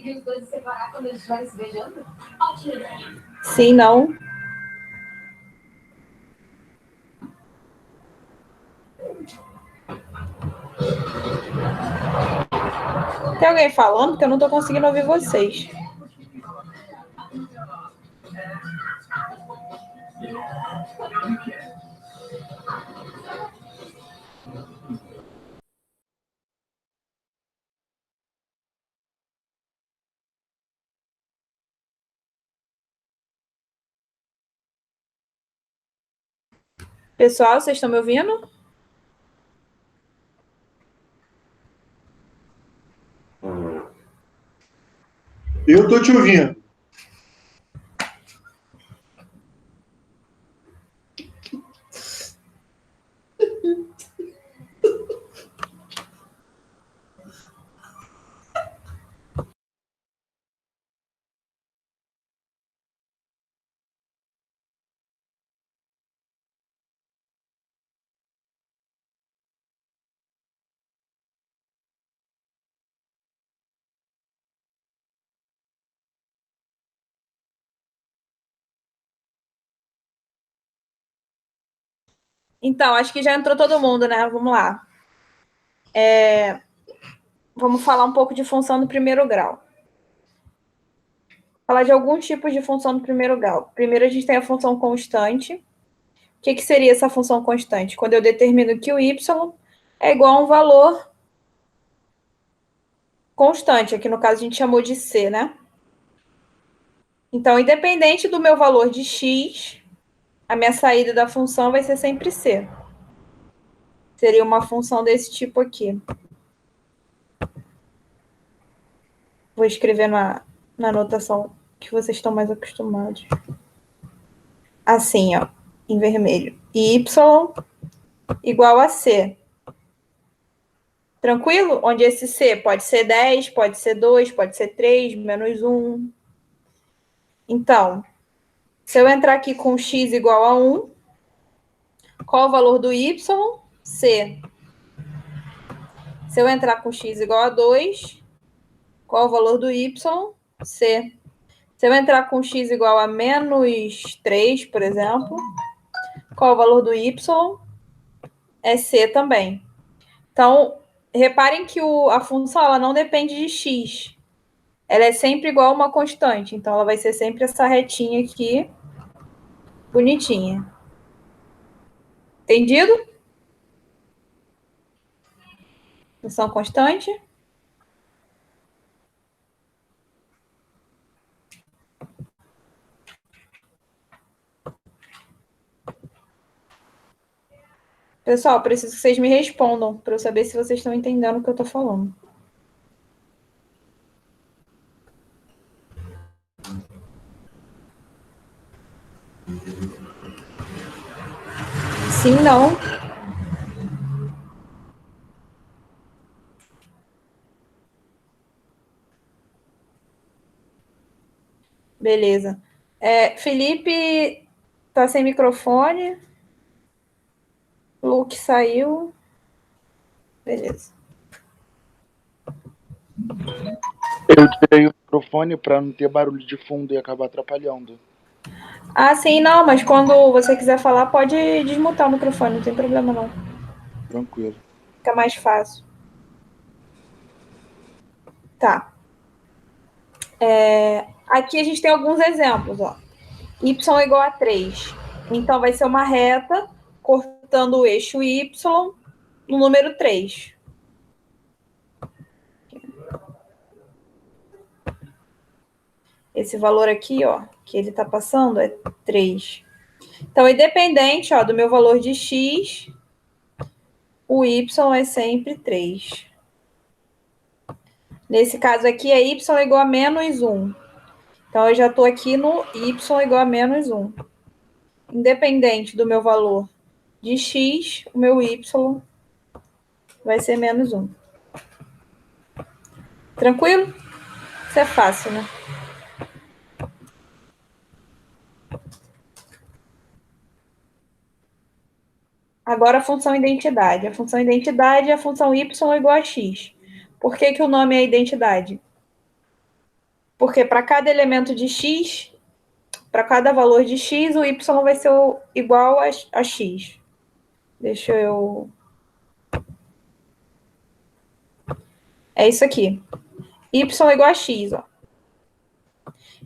pedir os dois separar quando eles estiverem se beijando? Sim, não. Tem alguém falando? Porque eu não estou conseguindo ouvir vocês. Pessoal, vocês estão me ouvindo? Eu estou te ouvindo. Então, acho que já entrou todo mundo, né? Vamos lá. Vamos falar um pouco de função do primeiro grau. Falar de alguns tipos de função do primeiro grau. Primeiro, a gente tem a função constante. O que seria essa função constante? Quando eu determino que o y é igual a um valor constante. Aqui, no caso, a gente chamou de c, né? Então, independente do meu valor de x, a minha saída da função vai ser sempre c. Seria uma função desse tipo aqui. Vou escrever na anotação que vocês estão mais acostumados. Assim, ó, em vermelho. Y igual a C. Tranquilo? Onde esse C pode ser 10, pode ser 2, pode ser 3, menos 1. Então, se eu entrar aqui com x igual a 1, qual o valor do y? C. Se eu entrar com x igual a 2, qual o valor do y? C. Se eu entrar com x igual a menos 3, por exemplo, qual o valor do y? É c também. Então, reparem que a função ela não depende de x. Ela é sempre igual a uma constante. Então, ela vai ser sempre essa retinha aqui, bonitinha. Entendido? Função constante. Pessoal, preciso que vocês me respondam para eu saber se vocês estão entendendo o que eu estou falando. Sim, não. Beleza. Felipe tá sem microfone. Luke saiu. Beleza. Eu tirei o microfone para não ter barulho de fundo e acabar atrapalhando. Ah, sim, não, mas quando você quiser falar, pode desmutar o microfone, não tem problema não. Tranquilo. Fica mais fácil. Tá. Aqui a gente tem alguns exemplos, ó. Y igual a 3. Então, vai ser uma reta cortando o eixo Y no número 3. Esse valor aqui, ó, que ele está passando é 3. Então, independente, ó, do meu valor de x, o y é sempre 3. Nesse caso aqui, é y igual a menos 1. Então, eu já estou aqui no y igual a menos 1. Independente do meu valor de x, o meu y vai ser menos 1. Tranquilo? Isso é fácil, né? Agora a função identidade. A função identidade é a função y igual a x. Por que o nome é identidade? Porque para cada elemento de x, para cada valor de x, o y vai ser igual a x. Deixa eu... É isso aqui. Y é igual a x, ó.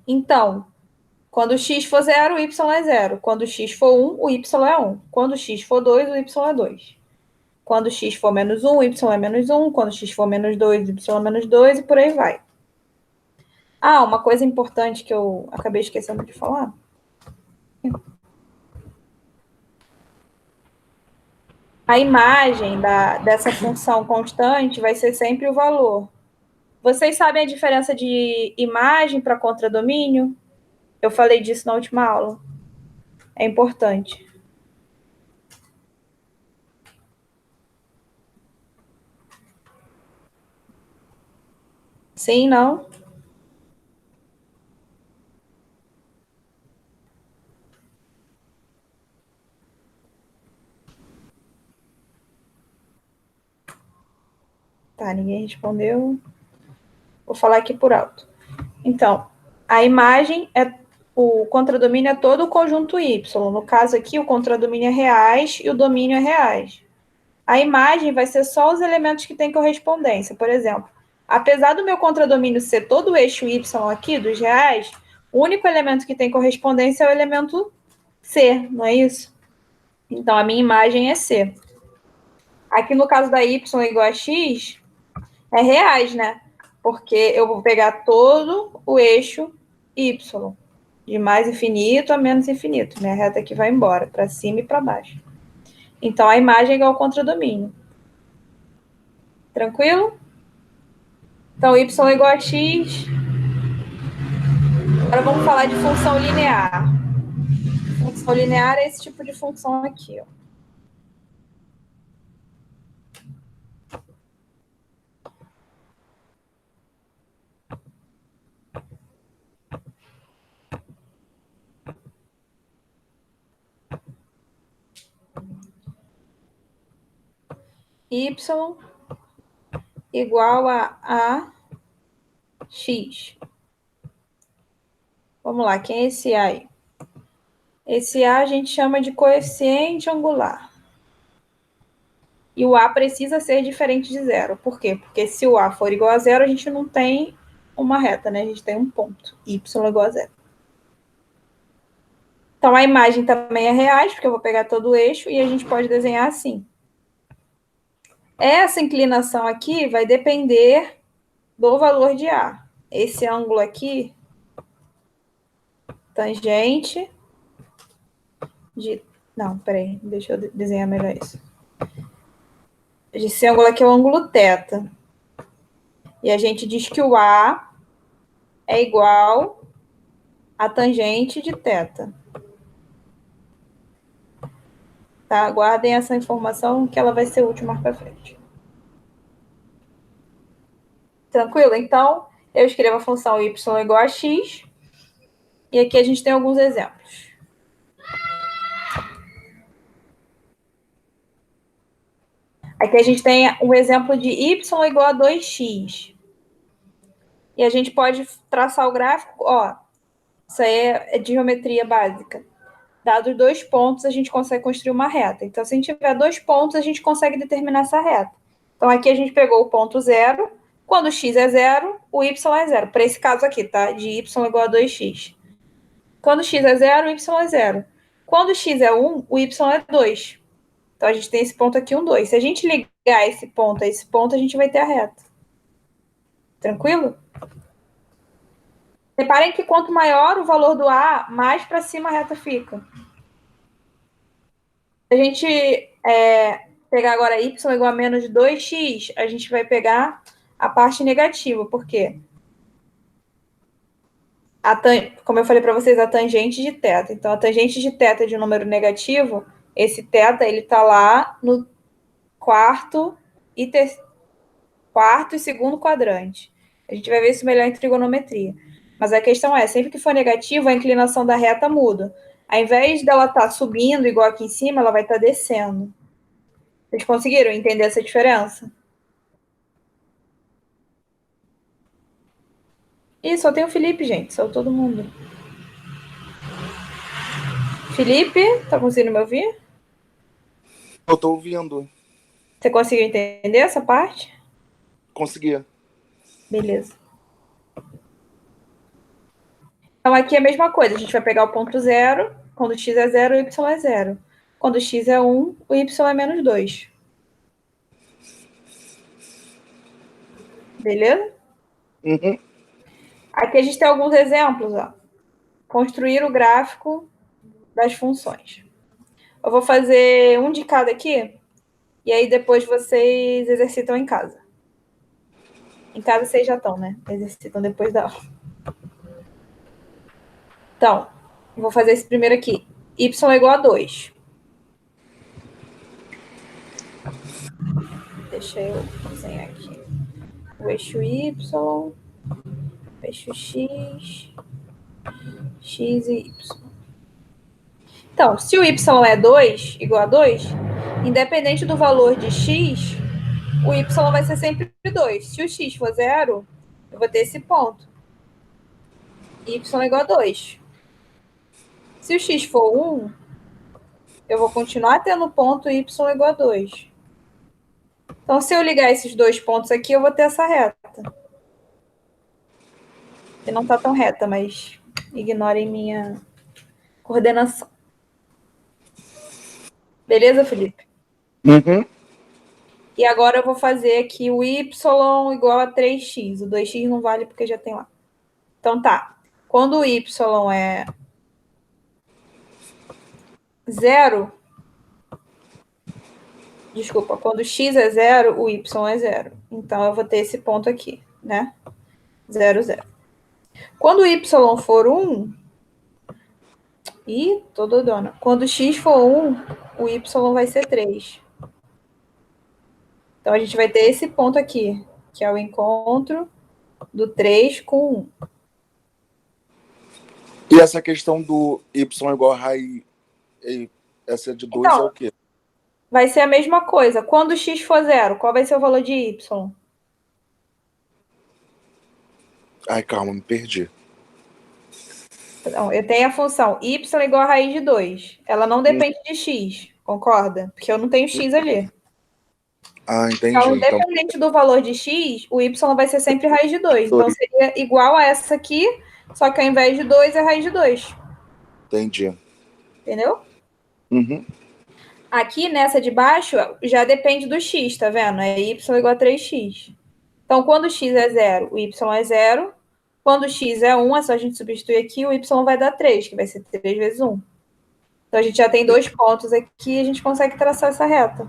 Então, quando x for 0, o y é 0. Quando x for 1, o y é 1. Quando x for 2, o y é 2. Quando x for menos 1, o y é menos 1. Quando x for menos 2, o y é menos 2 e por aí vai. Ah, uma coisa importante que eu acabei esquecendo de falar. A imagem dessa função constante vai ser sempre o valor. Vocês sabem a diferença de imagem para contradomínio? Eu falei disso na última aula. É importante. Sim, não? Tá, ninguém respondeu. Vou falar aqui por alto. Então, a imagem o contradomínio é todo o conjunto Y. No caso aqui, o contradomínio é reais e o domínio é reais. A imagem vai ser só os elementos que têm correspondência. Por exemplo, apesar do meu contradomínio ser todo o eixo Y aqui, dos reais, o único elemento que tem correspondência é o elemento C, não é isso? Então, a minha imagem é C. Aqui no caso da Y igual a X, é reais, né? Porque eu vou pegar todo o eixo Y, de mais infinito a menos infinito. Minha reta aqui vai embora, para cima e para baixo. Então, a imagem é igual ao contradomínio. Tranquilo? Então, y é igual a x. Agora vamos falar de função linear. Função linear é esse tipo de função aqui, ó. Y igual a x. Vamos lá, quem é esse A aí? Esse A a gente chama de coeficiente angular. E o A precisa ser diferente de zero. Por quê? Porque se o A for igual a zero, a gente não tem uma reta, né? A gente tem um ponto. Y igual a zero. Então, a imagem também é reais, porque eu vou pegar todo o eixo, e a gente pode desenhar assim. Essa inclinação aqui vai depender do valor de A. Esse ângulo aqui, tangente de... Não, peraí, deixa eu desenhar melhor isso. Esse ângulo aqui é o ângulo θ. E a gente diz que o A é igual a tangente de θ. Tá? Guardem essa informação que ela vai ser útil mais para frente. Tranquilo? Então, eu escrevo a função y igual a x. E aqui a gente tem alguns exemplos. Aqui a gente tem um exemplo de y igual a 2x. E a gente pode traçar o gráfico, ó, isso aí é de geometria básica. Dados 2 pontos, a gente consegue construir uma reta. Então, se a gente tiver 2 pontos, a gente consegue determinar essa reta. Então, aqui a gente pegou o ponto 0. Quando x é 0, o y é 0. Para esse caso aqui, tá? De y igual a 2x. Quando x é 0, o y é 0. Quando x é 1, o y é 2. Então, a gente tem esse ponto aqui, 1, 2. Se a gente ligar esse ponto a esse ponto, a gente vai ter a reta. Tranquilo? Reparem que quanto maior o valor do A, mais para cima a reta fica. Se a gente pegar agora y igual a menos 2x, a gente vai pegar a parte negativa. Por quê? Como eu falei para vocês, a tangente de θ. Então, a tangente de θ de um número negativo, esse θ, ele está lá no quarto e segundo quadrante. A gente vai ver isso melhor em trigonometria. Mas a questão é, sempre que for negativo, a inclinação da reta muda. Ao invés dela estar subindo, igual aqui em cima, ela vai estar descendo. Vocês conseguiram entender essa diferença? Ih, só tem o Felipe, gente. Só todo mundo. Felipe, tá conseguindo me ouvir? Eu tô ouvindo. Você conseguiu entender essa parte? Consegui. Beleza. Então, aqui é a mesma coisa. A gente vai pegar o ponto zero. Quando x é zero, o y é zero. Quando x é 1, o y é menos 2. Beleza? Uhum. Aqui a gente tem alguns exemplos. Ó. Construir o gráfico das funções. Eu vou fazer um de cada aqui. E aí depois vocês exercitam em casa. Em casa vocês já estão, né? Exercitam depois da aula. Então, vou fazer esse primeiro aqui. Y é igual a 2. Deixa eu desenhar aqui. O eixo Y, o eixo X, X e Y. Então, se o Y é 2, igual a 2, independente do valor de X, o Y vai ser sempre 2. Se o X for 0, eu vou ter esse ponto. Y é igual a 2. Se o X for 1, eu vou continuar tendo ponto Y igual a 2. Então, se eu ligar esses dois pontos aqui, eu vou ter essa reta. Que não está tão reta, mas ignorem minha coordenação. Beleza, Felipe? Uhum. E agora eu vou fazer aqui o y igual a 3x. O 2x não vale porque já tem lá. Então tá. Quando o y é 0... Desculpa, quando x é 0, o y é 0. Então eu vou ter esse ponto aqui, né? 0, 0. Quando o y for 1... Ih, tô dodona. Quando x for 1, o y vai ser 3. Então a gente vai ter esse ponto aqui, que é o encontro do 3 com 1. E essa questão do y igual a raiz, essa de 2 Então, é o quê? vai ser a mesma coisa. Quando x for 0, qual vai ser o valor de y? Ai, calma, me perdi. Então, eu tenho a função y igual a raiz de 2. Ela não depende de x, concorda? Porque eu não tenho x ali. Ah, entendi. Então, Então, independente do valor de x, o y vai ser sempre raiz de 2. Então, seria igual a essa aqui, só que ao invés de 2 é raiz de 2. entendi. Entendeu? Uhum. Aqui nessa de baixo já depende do x, tá vendo? É y igual a 3x. Então, quando x é 0, o y é 0. Quando x é 1, é só a gente substituir aqui, o y vai dar 3, que vai ser 3 vezes 1. Então, a gente já tem dois pontos aqui e a gente consegue traçar essa reta.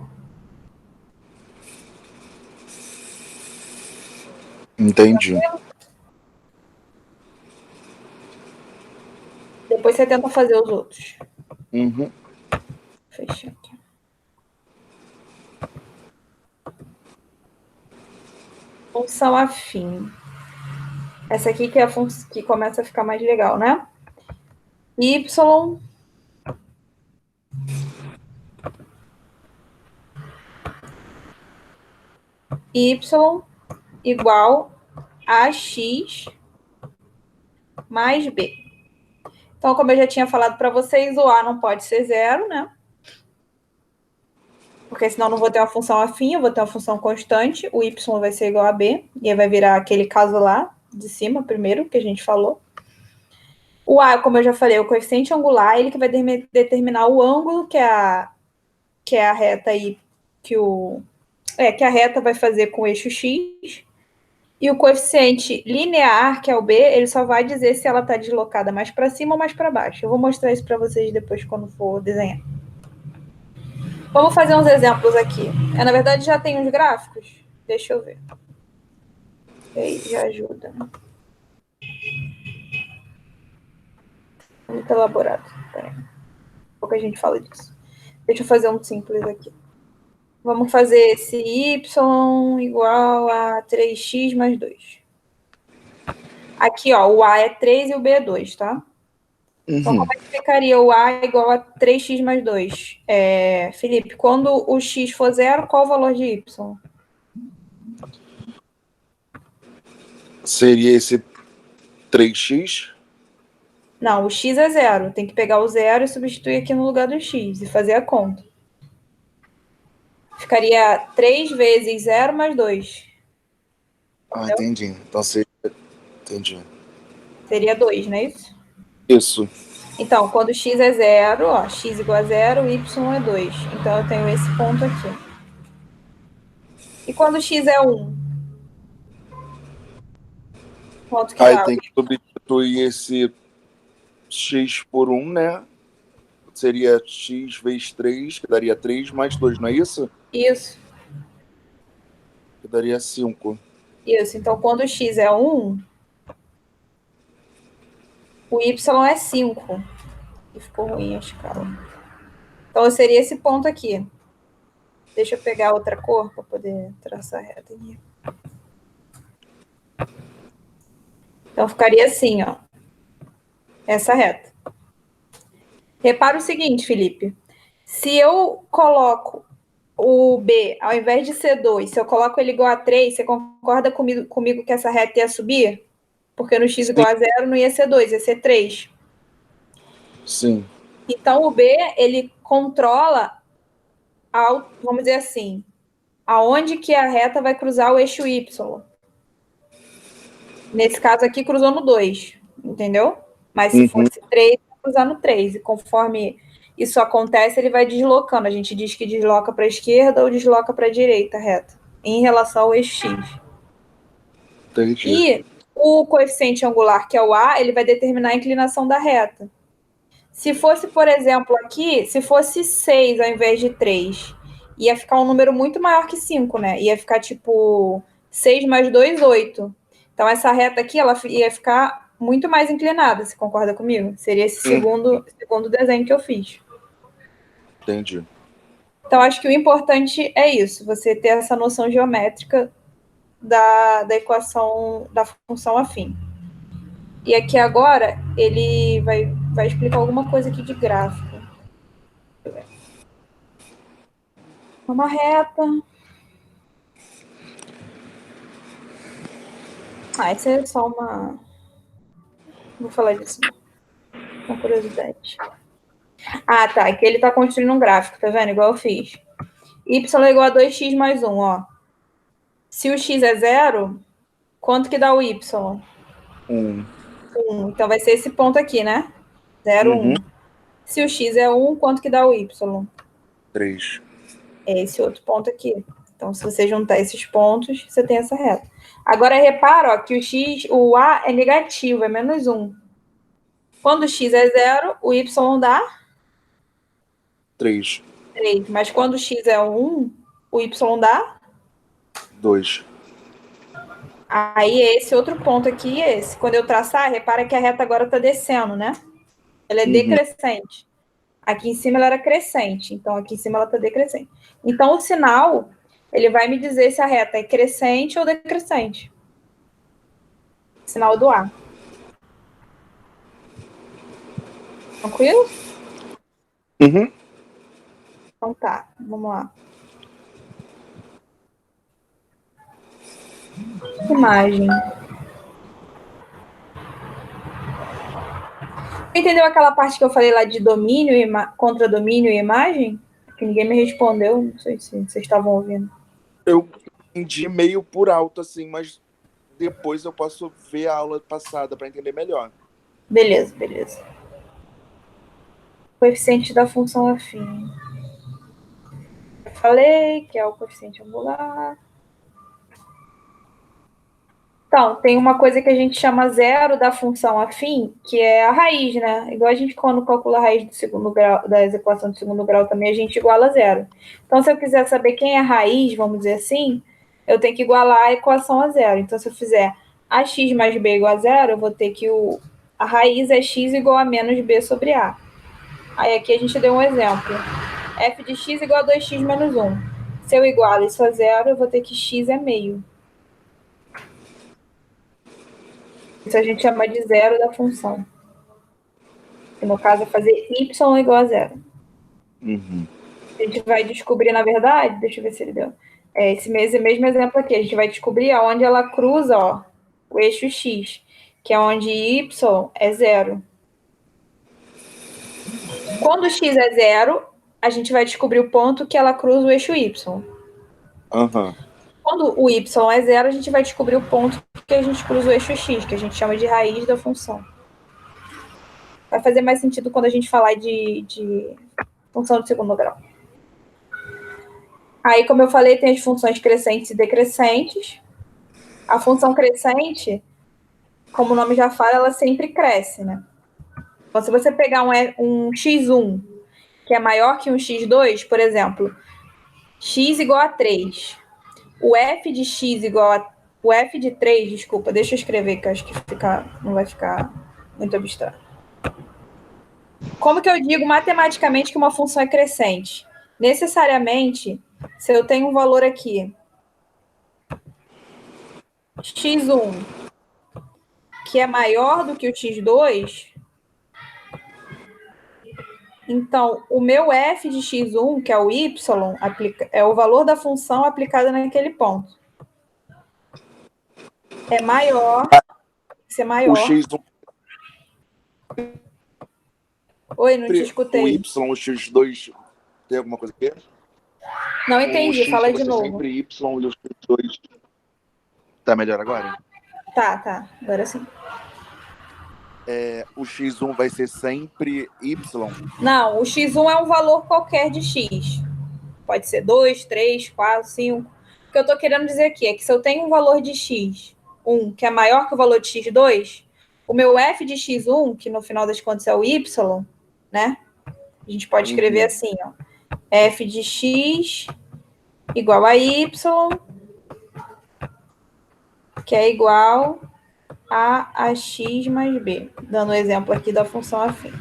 Entendi. Depois você tenta fazer os outros. Uhum. Fechar aqui. Função afim. Essa aqui que é a função que começa a ficar mais legal, né? Y igual a x mais b. Então, como eu já tinha falado para vocês, o a não pode ser 0, né? Porque senão eu não vou ter uma função afim, eu vou ter uma função constante. O y vai ser igual a b, e aí vai virar aquele caso lá de cima, primeiro, que a gente falou. O a, como eu já falei, é o coeficiente angular, ele que vai determinar o ângulo que é a reta aí, que a reta vai fazer com o eixo x. E o coeficiente linear, que é o b, ele só vai dizer se ela está deslocada mais para cima ou mais para baixo. Eu vou mostrar isso para vocês depois quando for desenhar. Vamos fazer uns exemplos aqui. Na verdade, já tem uns gráficos. Deixa eu ver. E aí, já ajuda, né? Muito elaborado. Peraí. Pouco a gente fala disso. Deixa eu fazer um simples aqui. Vamos fazer esse y igual a 3x mais 2. Aqui, ó, o a é 3 e o b é 2, tá? Então, como é que ficaria o a igual a 3x mais 2? Felipe, quando o x for 0, qual o valor de y? Seria esse 3x? Não, o x é 0. Tem que pegar o 0 e substituir aqui no lugar do x e fazer a conta. Ficaria 3 vezes 0 mais 2. Ah, entendi. Então seria... Entendi. Seria 2, não é isso? Isso. Então, quando x é 0, ó, x igual a 0, y é 2. Então, eu tenho esse ponto aqui. E quando x é 1? Quanto que Aí dá? tem que substituir esse x por 1, né? Seria x vezes 3, que daria 3 mais 2, não é isso? Isso, Que daria 5. isso. Então, quando x é 1, o y é 5. E ficou ruim a escala. Então, seria esse ponto aqui. Deixa eu pegar outra cor para poder traçar a reta aqui. Então, ficaria assim, ó. Essa reta. Repara o seguinte, Felipe. Se eu coloco o B, ao invés de ser 2, se eu coloco ele igual a 3, você concorda comigo que essa reta ia subir? Porque no x igual a 0 não ia ser 2, ia ser 3. Sim. Então, o B, ele controla, vamos dizer assim, aonde que a reta vai cruzar o eixo Y. Nesse caso aqui, cruzou no 2, entendeu? Mas se fosse 3, vai cruzar no 3. E conforme isso acontece, ele vai deslocando. A gente diz que desloca para a esquerda ou desloca para a direita a reta, em relação ao eixo X. Entendi. E o coeficiente angular, que é o A, ele vai determinar a inclinação da reta. Se fosse, por exemplo, aqui, se fosse 6 ao invés de 3, ia ficar um número muito maior que 5, né? Ia ficar tipo 6 mais 2, 8. Então, essa reta aqui, ela ia ficar muito mais inclinada, você concorda comigo? Seria esse segundo desenho que eu fiz. Entendi. Então, acho que o importante é isso, você ter essa noção geométrica da equação da função afim. E aqui agora, ele vai explicar alguma coisa aqui de gráfico. Uma reta. Ah, essa é só uma... Não vou falar disso, não. Uma curiosidade. Ah, tá. Aqui ele tá construindo um gráfico, tá vendo? Igual eu fiz. Y é igual a 2x mais 1, ó. Se o x é 0, quanto que dá o y? 1. 1. Então vai ser esse ponto aqui, né? 0, 1. Se o x é 1, quanto que dá o y? 3. É esse outro ponto aqui. Então, se você juntar esses pontos, você tem essa reta. Agora, repara, ó, que o A é negativo, é menos 1. Quando o x é 0, o y dá 3. 3. Mas quando o x é 1, o y dá 2. Aí, esse outro ponto aqui, esse. Quando eu traçar, repara que a reta agora está descendo, né? Ela é decrescente. Aqui em cima ela era crescente, então aqui em cima ela está decrescente. Então, o sinal, ele vai me dizer se a reta é crescente ou decrescente. Sinal do A. Tranquilo? Uhum. Então tá, vamos lá. Imagem. Entendeu aquela parte que eu falei lá de domínio, contra domínio e imagem? Que ninguém me respondeu, não sei se vocês estavam ouvindo. Eu entendi meio por alto, assim, mas depois eu posso ver a aula passada para entender melhor. Beleza, beleza. Coeficiente da função afim. Eu falei que é o coeficiente angular. Então, tem uma coisa que a gente chama zero da função afim, que é a raiz, né? Igual a gente, quando calcula a raiz do segundo grau, das equações do segundo grau também, a gente iguala a zero. Então, se eu quiser saber quem é a raiz, vamos dizer assim, eu tenho que igualar a equação a zero. Então, se eu fizer ax mais b igual a zero, eu vou ter que a raiz é x igual a menos b sobre a. Aí, aqui a gente deu um exemplo. F de x igual a 2x menos 1. Se eu igualo isso a zero, eu vou ter que x é meio. Isso a gente chama de zero da função. Que no caso é fazer y igual a zero. A gente vai descobrir, na verdade, deixa eu ver se ele deu. Esse mesmo exemplo aqui, a gente vai descobrir aonde ela cruza, ó, o eixo x. que é onde y é 0. Quando x é 0, a gente vai descobrir o ponto que ela cruza o eixo y. Aham. Quando o y é 0, a gente vai descobrir o ponto que a gente cruza o eixo x, que a gente chama de raiz da função. Vai fazer mais sentido quando a gente falar de função de segundo grau. Aí, como eu falei, tem as funções crescentes e decrescentes. A função crescente, como o nome já fala, ela sempre cresce, né? Então, se você pegar um x1, que é maior que um x2, por exemplo, x igual a 3. O f de x igual a... O f de 3, desculpa, deixa eu escrever, que eu acho que não vai ficar muito abstrato. Como que eu digo matematicamente que uma função é crescente? Necessariamente, se eu tenho um valor aqui, x1, que é maior do que o x2, então o meu f de x1, que é o y, é o valor da função aplicada naquele ponto. É maior, tem que ser O maior. x1, Oi, não te o escutei. y, o x2, tem alguma coisa aqui? Não entendi, O x fala vai de ser novo. sempre y e o x2. Tá melhor agora? Tá, agora sim. O x1 vai ser sempre y. Não, o x1 é um valor qualquer de x. Pode ser 2, 3, 4, 5. O que eu estou querendo dizer aqui é que se eu tenho um valor de x1 que é maior que o valor de x2, o meu f de x1, que no final das contas é o y, né? A gente pode escrever assim, ó. F de x igual a y, que é igual a x mais b. Dando o exemplo aqui da função afim.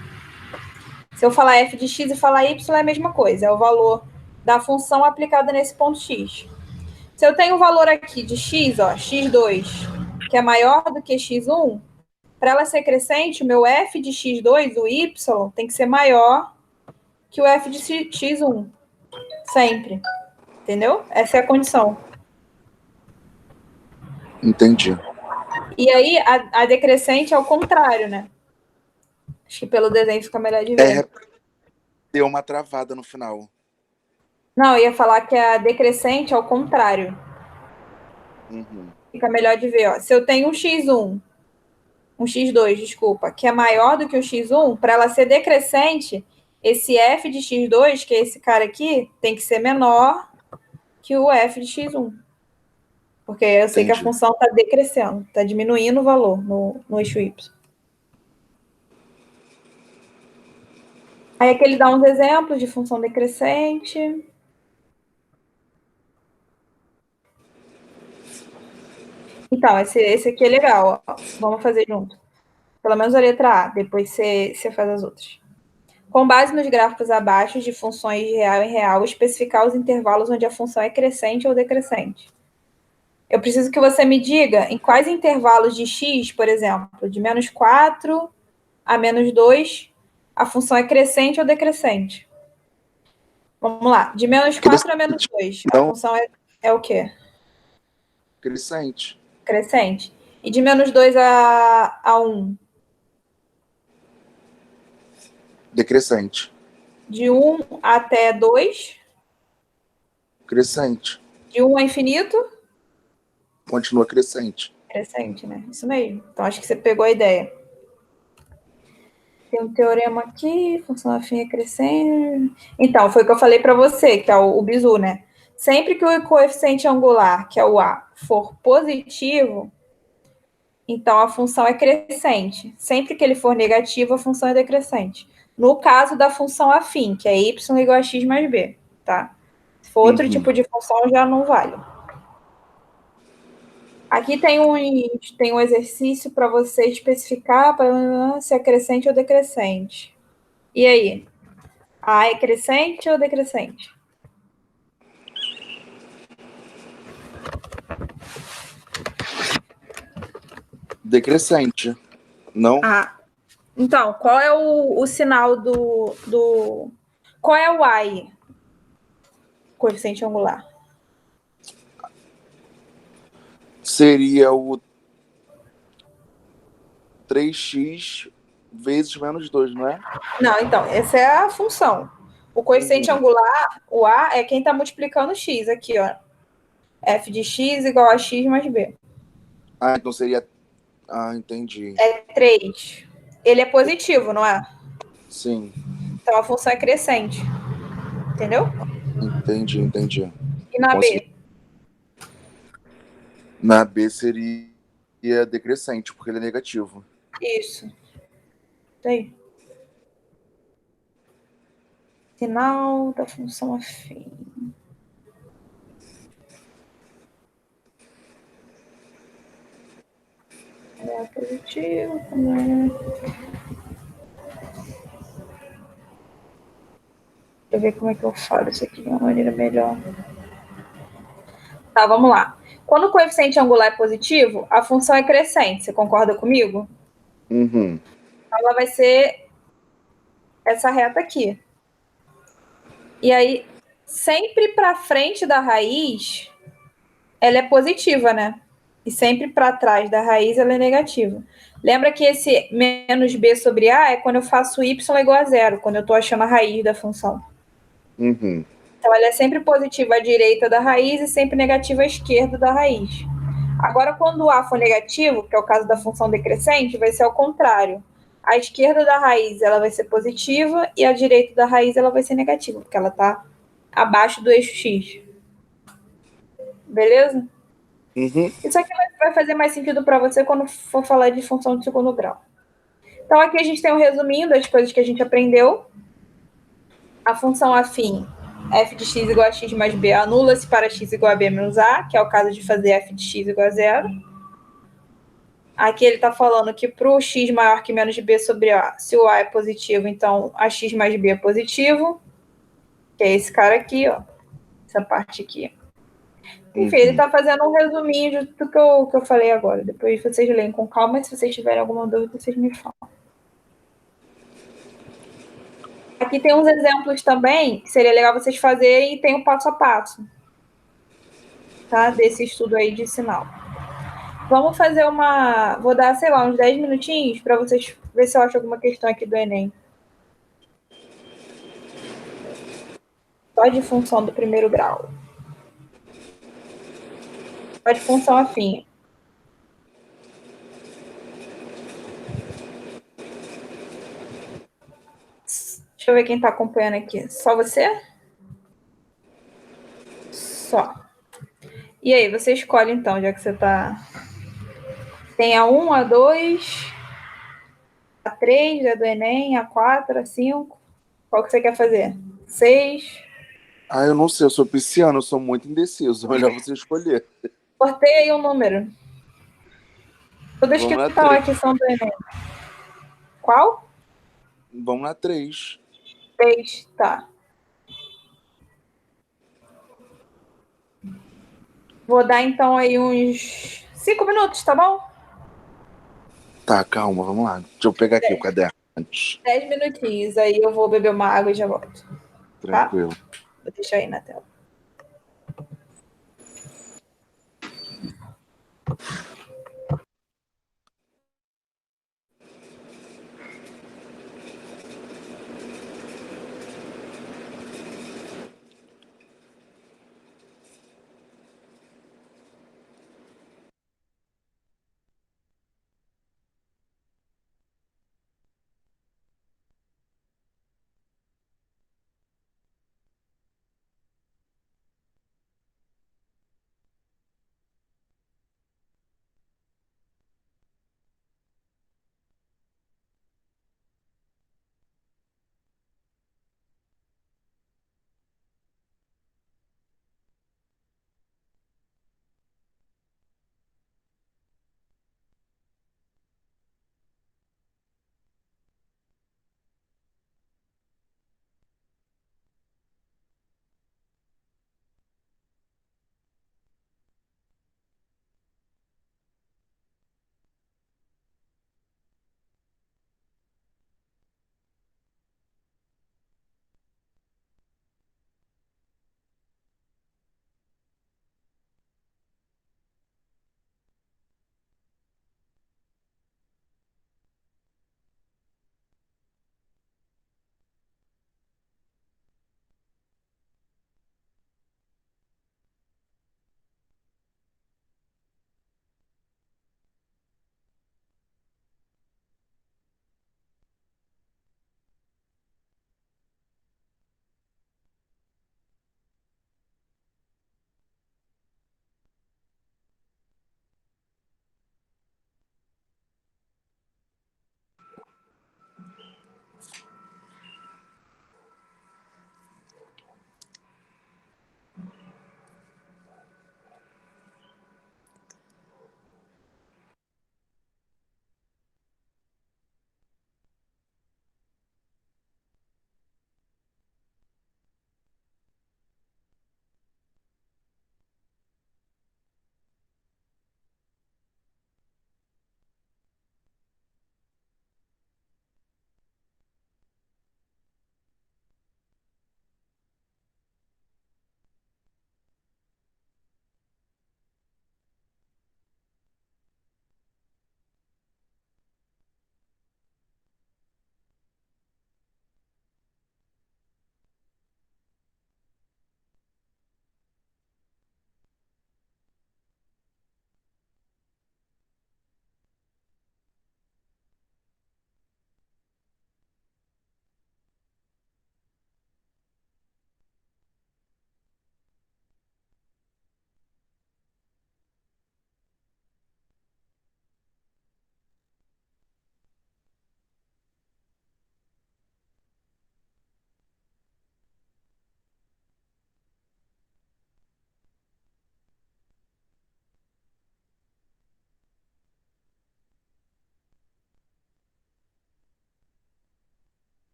Se eu falar f de x e falar y, é a mesma coisa. É o valor da função aplicada nesse ponto x. Se eu tenho um valor aqui de x, ó, x2, que é maior do que x1, para ela ser crescente, o meu f de x2, o y, tem que ser maior que o f de x1. Sempre. Entendeu? Essa é a condição. Entendi. E aí, a decrescente é o contrário, né? Acho que pelo desenho fica melhor de ver. Deu uma travada no final. Não, eu ia falar que a decrescente é o contrário. Fica melhor de ver, ó. Se eu tenho um x1, um x2, desculpa, que é maior do que o x1, para ela ser decrescente, esse f de x2, que é esse cara aqui, tem que ser menor que o f de x1. Porque eu sei que a função está decrescendo, está diminuindo o valor no eixo y. Aí aqui ele dá uns exemplos de função decrescente. Então, esse aqui é legal, ó. Vamos fazer junto. Pelo menos a letra A, depois você faz as outras. Com base nos gráficos abaixo de funções de real em real, especificar os intervalos onde a função é crescente ou decrescente. Eu preciso que você me diga em quais intervalos de x, por exemplo, de menos 4 a menos 2, a função é crescente ou decrescente. Vamos lá. De menos 4 a menos 2, a função é o quê? Crescente. Crescente. E de menos 2 a 1? Decrescente. De 1 até 2? Crescente. De 1 a infinito? Continua crescente. Crescente, né? Isso mesmo. Então, acho que você pegou a ideia. Tem um teorema aqui, função afim é crescente. Então, foi o que eu falei para você, que é o bizu, né? Sempre que o coeficiente angular, que é o A, for positivo, então a função é crescente. Sempre que ele for negativo, a função é decrescente. No caso da função afim, que é y igual a x mais b, tá? Se for outro tipo de função, já não vale. Aqui tem um exercício para você especificar se é crescente ou decrescente. E aí? A é crescente ou decrescente? Decrescente. Não? Então, qual é o sinal do... Qual é o A aí? Coeficiente angular. Seria o 3x vezes menos 2, não é? Não, então, essa é a função. O coeficiente angular, o A, é quem está multiplicando x aqui, ó. F de x igual a x mais b. Ah, então seria. Ah, entendi. É 3. Ele é positivo, não é? Sim, Então a função é crescente. Entendeu? entendi. E na Consegui. B? Na B seria decrescente, porque ele é negativo. Isso. Isso aí. Sinal da função afim. É positivo também. Deixa eu ver como é que eu falo isso aqui de uma maneira melhor. Tá, vamos lá. Quando o coeficiente angular é positivo, a função é crescente. Você concorda comigo? Uhum. Ela vai ser essa reta aqui. E aí, sempre para frente da raiz, ela é positiva, né? E sempre para trás da raiz, ela é negativa. Lembra que esse menos b sobre a é quando eu faço y igual a zero, quando eu estou achando a raiz da função. Uhum. Então, ela é sempre positiva à direita da raiz e sempre negativa à esquerda da raiz. Agora, quando o a for negativo, que é o caso da função decrescente, vai ser ao contrário. A esquerda da raiz ela vai ser positiva e a direita da raiz ela vai ser negativa, porque ela está abaixo do eixo x. Beleza? Uhum. Isso aqui vai fazer mais sentido para você quando for falar de função de segundo grau. Então, aqui a gente tem um resuminho das coisas que a gente aprendeu. A função afim f de x igual a x mais b anula-se para x igual a b menos a, que é o caso de fazer f de x igual a zero. Aqui ele está falando que para o x maior que menos b sobre a, se o a é positivo, então a x mais b é positivo, que é esse cara aqui, ó, essa parte aqui. Enfim, ele está fazendo um resuminho de tudo que eu falei agora. Depois vocês leem com calma, e se vocês tiverem alguma dúvida, vocês me falam. Aqui tem uns exemplos também, que seria legal vocês fazerem, e tem o passo a passo, tá? Desse estudo aí de sinal. Vamos fazer uma... Vou dar, sei lá, uns 10 minutinhos para vocês ver se eu acho alguma questão aqui do Enem. Só de função do primeiro grau. Só de função afim. Deixa eu ver quem está acompanhando aqui. Só você? Só. E aí, você escolhe então, já que você está... Tem a 1, a 2, a 3, a do Enem, a 4, a 5. Qual que você quer fazer? 6. Ah, eu não sei, eu sou pisciano, eu sou muito indeciso. Melhor você escolher. Sorteia aí um número. Todas que Vamos na estão 3. aqui são do Enem. Qual? Vamos na 3. 3, tá. Vou dar então aí uns 5 minutos, tá bom? Tá, calma, vamos lá. Deixa eu pegar aqui o caderno antes. 10 minutinhos, aí eu vou beber uma água e já volto. Tá? Tranquilo. Vou deixar aí na tela.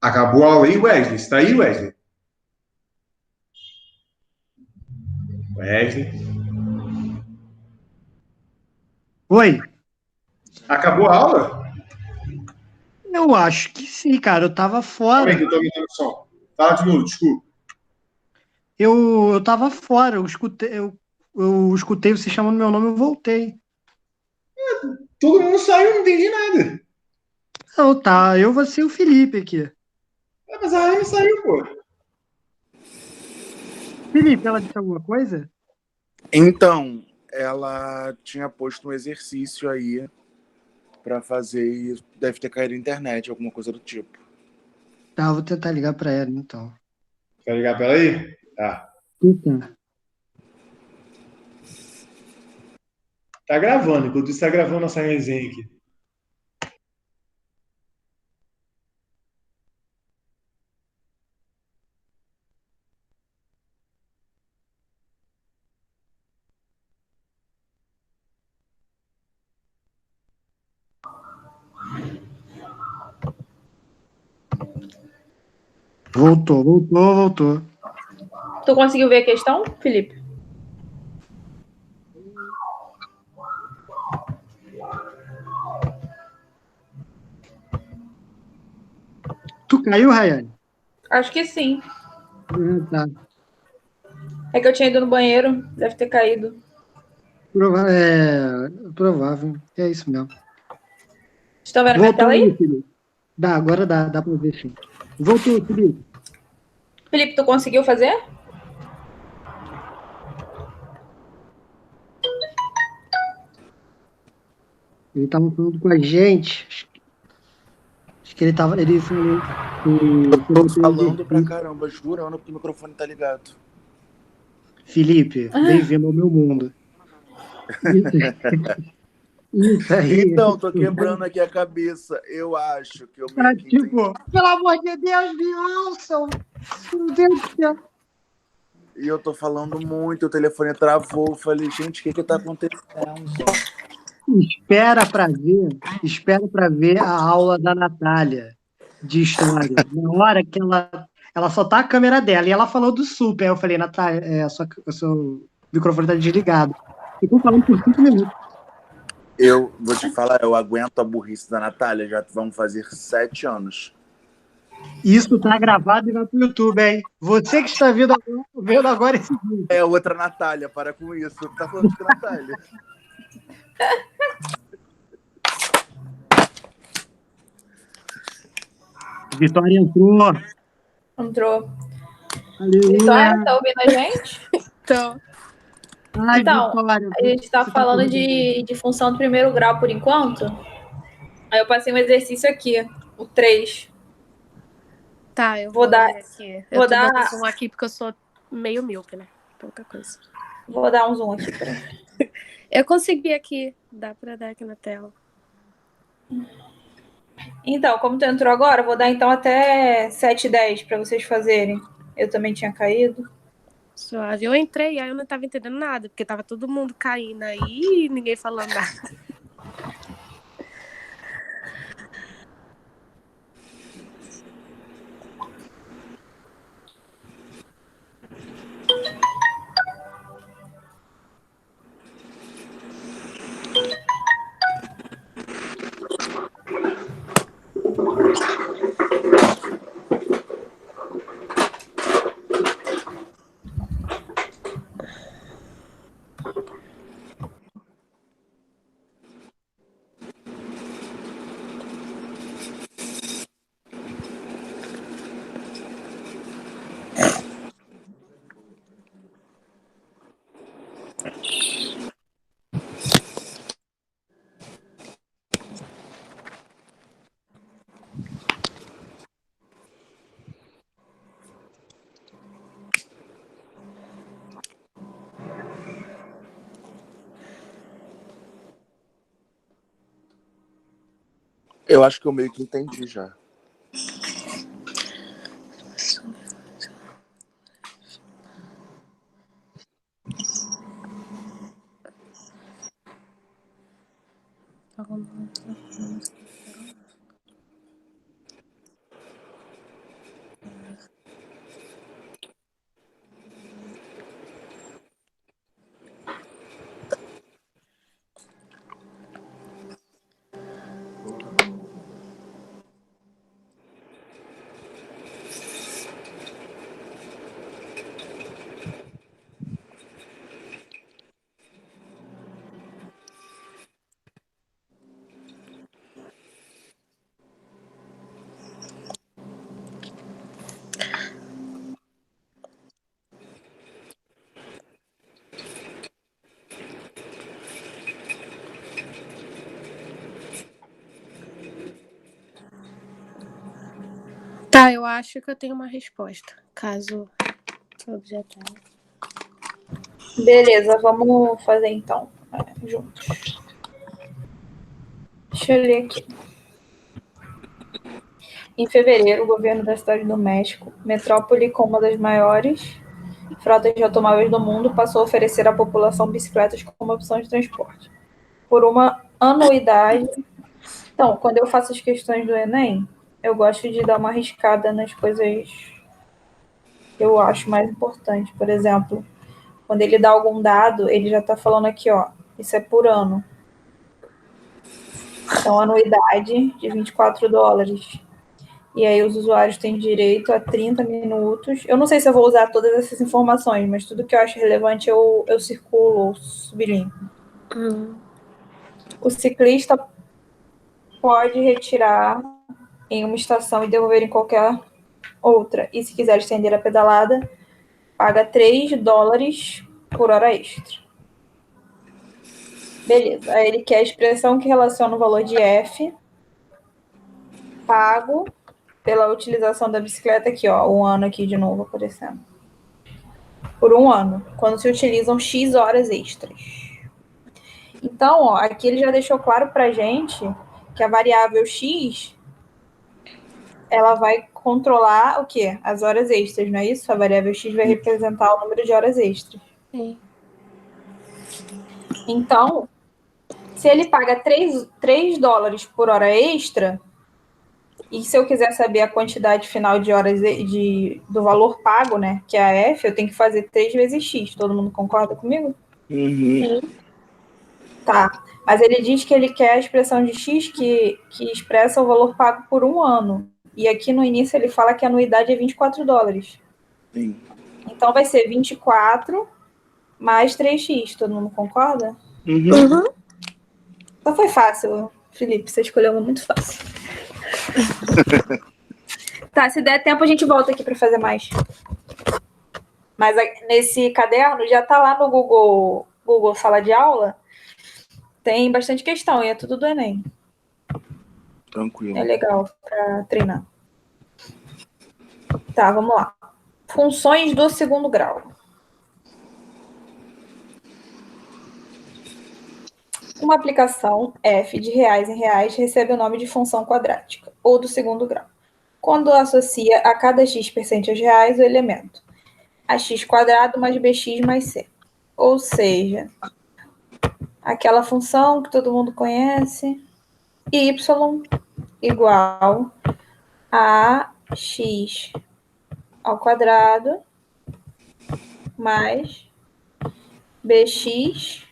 Acabou a aula aí, Wesley? Está aí, Wesley? Wesley. Oi, Acabou a aula? eu acho que sim, cara. Eu tava Calma aí fora. que eu tô aumentando o som. Fala de novo, desculpa. Eu tava fora. Eu escutei você chamando meu nome, eu voltei. Todo mundo saiu, não entendi nada. Não, tá. Eu vou ser o Felipe aqui. Mas a Rani saiu, pô. Felipe, ela disse alguma coisa? Então, ela tinha posto um exercício aí pra fazer e deve ter caído na internet, alguma coisa do tipo. Tá, eu vou tentar ligar pra ela, então. Quer ligar pra ela aí? Tá. Eita. Tá gravando, enquanto isso tá gravando nossa resenha aqui. Voltou. Tu conseguiu ver a questão, Felipe? Tu caiu, Rayane? Acho que sim. Tá. É que eu tinha ido no banheiro, deve ter caído. Provável. É isso mesmo. Estão vendo minha Voltou tela aí, aí? Felipe. Agora dá pra ver sim. Voltou, Felipe. Felipe, tu conseguiu fazer? Ele tava falando com a gente. Acho que ele falou que Tô botou falando pra exercício. caramba, jurando que o microfone tá ligado. Felipe, bem-vindo ao meu mundo. Isso aí. Então, tô quebrando aqui a cabeça. Eu acho que eu Tá, meio que entendi. tipo, pelo amor de Deus, me ouçam. Meu Deus do céu. E eu tô falando muito, o telefone travou. Eu falei, gente, o que que tá acontecendo? Espera para ver a aula da Natália de história. Na hora que ela só tá a câmera dela e ela falou do super. Aí eu falei, Natália, o seu microfone tá desligado. Ficou falando por 5 minutos. Eu vou te falar, eu aguento a burrice da Natália, já vamos fazer 7 anos. Isso tá gravado e vai pro YouTube, hein? Você que está vendo agora esse vídeo. É outra Natália, para com isso. Tá falando de que Natália? Vitória entrou. Entrou. Aleluia. Vitória, tá ouvindo a gente? Então, Ai, Então, Vitória. a gente tá Você falando falando de função do primeiro grau por enquanto. Aí eu passei um exercício aqui, o 3. tá, eu Vou vou dar- ler aqui. vou Eu tô dar- dando zoom aqui porque eu sou meio míope, né? Pouca coisa. Vou dar um zoom aqui. Peraí. Eu consegui aqui. Dá pra dar aqui na tela. Então, como tu entrou agora, eu vou dar então até 7h10 para vocês fazerem. Eu também tinha caído. Suave. Eu entrei, aí eu não tava entendendo nada, porque tava todo mundo caindo aí e ninguém falando nada. Eu acho que eu meio que entendi já. Tá, eu acho que eu tenho uma resposta, caso todo já tenha. Beleza, vamos fazer então, juntos. Deixa eu ler aqui. Em fevereiro, o governo da cidade do México, metrópole com uma das maiores frotas de automóveis do mundo, passou a oferecer à população bicicletas como opção de transporte. Por uma anuidade. Então, quando eu faço as questões do Enem, eu gosto de dar uma arriscada nas coisas que eu acho mais importantes. Por exemplo, quando ele dá algum dado, ele já está falando aqui, ó, isso é por ano. Então, anuidade de $24. E aí os usuários têm direito a 30 minutos. Eu não sei se eu vou usar todas essas informações, mas tudo que eu acho relevante eu circulo ou sublinho. O ciclista pode retirar em uma estação e devolver em qualquer outra. E se quiser estender a pedalada, paga $3 por hora extra. Beleza. Aí ele quer a expressão que relaciona o valor de F pago pela utilização da bicicleta aqui, ó, um ano aqui de novo aparecendo. Por um ano, quando se utilizam X horas extras. Então, ó, aqui ele já deixou claro pra gente que a variável X ela vai controlar o quê? As horas extras, não é isso? A variável X vai representar o número de horas extras. Sim. Então, se ele paga $3 por hora extra, e se eu quiser saber a quantidade final de horas do valor pago, né, que é a F, eu tenho que fazer 3 vezes X. Todo mundo concorda comigo? Uhum. Tá. Mas ele diz que ele quer a expressão de X que expressa o valor pago por um ano. E aqui no início ele fala que a anuidade é $24. Sim. Então vai ser 24 mais 3x. Todo mundo concorda? Uhum. Então foi fácil, Felipe. Você escolheu uma muito fácil. Tá, se der tempo a gente volta aqui para fazer mais. Mas nesse caderno já tá lá no Google Sala de Aula. Tem bastante questão e é tudo do Enem. Tranquilo. É legal para treinar. Tá, vamos lá. Funções do segundo grau. Uma aplicação f de reais em reais recebe o nome de função quadrática, ou do segundo grau, quando associa a cada x% aos reais o elemento ax² mais bx mais c. Ou seja, aquela função que todo mundo conhece, y igual a x² mais bx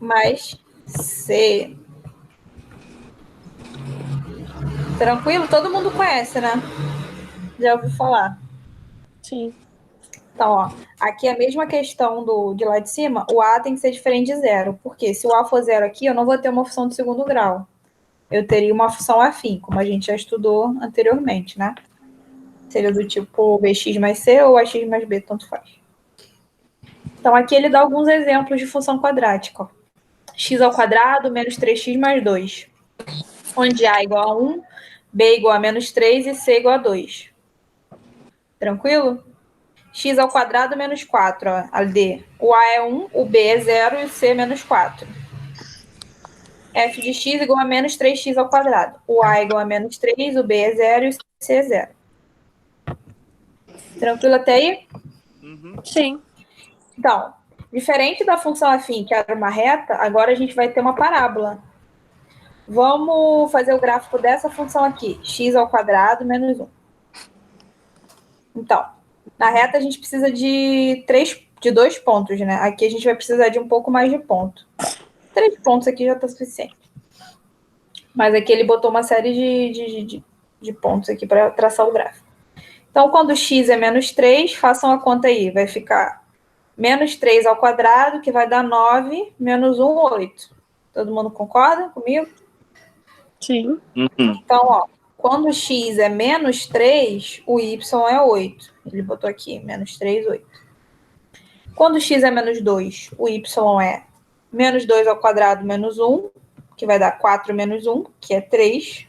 mais c. Tranquilo? Todo mundo conhece, né? Já ouviu falar. Sim. Então, ó, aqui é a mesma questão de lá de cima, o A tem que ser diferente de zero. Porque se o A for zero aqui, eu não vou ter uma função de segundo grau. Eu teria uma função afim, como a gente já estudou anteriormente, né? Seria do tipo bx mais c ou ax mais b, tanto faz. Então, aqui ele dá alguns exemplos de função quadrática. Ó. x² menos 3x mais 2. Onde A igual a 1, B igual a menos 3 e C igual a 2. Tranquilo? x² menos 4, ó, a D. O A é 1, o B é 0 e o C é menos 4. F de x igual a menos 3x². O A é igual a menos 3, o B é 0 e o C é 0. Tranquilo até aí? Uhum. Sim. Então, diferente da função afim, que era uma reta, agora a gente vai ter uma parábola. Vamos fazer o gráfico dessa função aqui, x² menos 1. Então, na reta a gente precisa de 2 pontos, né? Aqui a gente vai precisar de um pouco mais de ponto. 3 pontos aqui já está suficiente. Mas aqui ele botou uma série de pontos aqui para traçar o gráfico. Então, quando x é menos 3, façam a conta aí. Vai ficar menos 3², que vai dar 9, menos 1, 8. Todo mundo concorda comigo? Sim. Uhum. Então, ó, quando x é menos 3, o y é 8. Ele botou aqui, menos 3, 8. Quando x é menos 2, o y é menos 2² menos 1, que vai dar 4 menos 1, que é 3.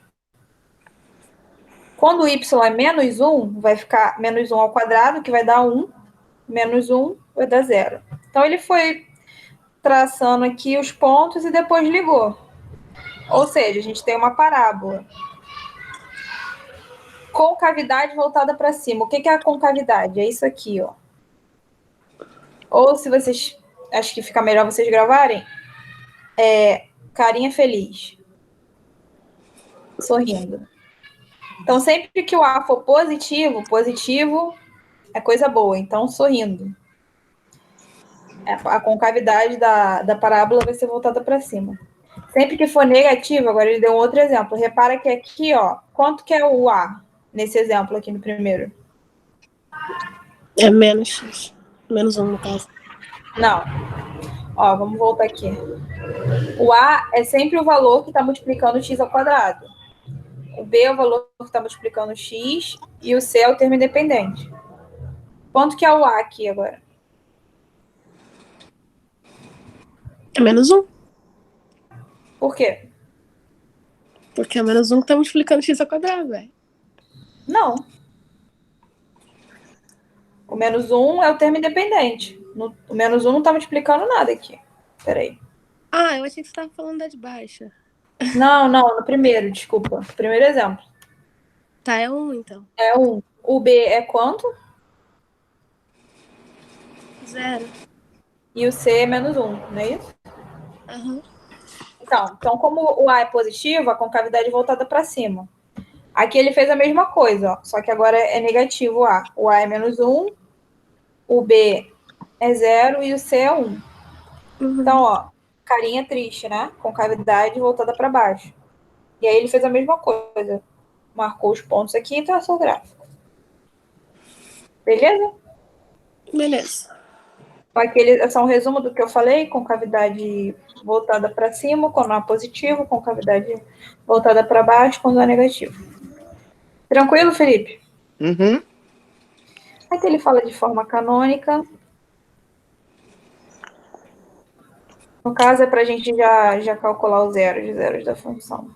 Quando o y é menos 1, vai ficar menos 1 ao quadrado, que vai dar 1. Menos 1 vai dar 0. Então, ele foi traçando aqui os pontos e depois ligou. Ou seja, a gente tem uma parábola. Concavidade voltada para cima. O que é a concavidade? É isso aqui, ó. Ou se vocês... Acho que fica melhor vocês gravarem. Carinha feliz. Sorrindo. Então, sempre que o A for positivo, positivo é coisa boa. Então, sorrindo. A concavidade da parábola vai ser voltada para cima. Sempre que for negativo, agora ele deu um outro exemplo. Repara que aqui, ó, quanto que é o A nesse exemplo aqui no primeiro? É menos x. Menos 1, no caso. Não. Ó, vamos voltar aqui. O A é sempre o valor que está multiplicando x ao quadrado. O B é o valor que está multiplicando x e o C é o termo independente. Quanto que é o A aqui agora? É menos 1. Por quê? Porque é menos 1 que tá multiplicando x ao quadrado, velho. Não. O menos 1 é o termo independente. O menos 1 não está multiplicando nada aqui. Peraí. Ah, eu achei que você estava falando da de baixa. Não, no primeiro, desculpa. Primeiro exemplo. Tá, é 1, então. É 1. O B é quanto? 0. E o C é menos 1, não é isso? Aham. Então, como o A é positivo, a concavidade é voltada para cima. Aqui ele fez a mesma coisa, ó, só que agora é negativo o A. O A é menos 1, o B é 0 e o C é 1. Uhum. Então, ó, carinha triste, né? Concavidade voltada para baixo. E aí ele fez a mesma coisa. Marcou os pontos aqui e traçou o gráfico. Beleza? Beleza. Esse é um resumo do que eu falei, concavidade voltada para cima, quando é positivo, concavidade voltada para baixo, quando é negativo. Tranquilo, Felipe? Uhum. Aqui ele fala de forma canônica. No caso, é para a gente já calcular os zeros da função.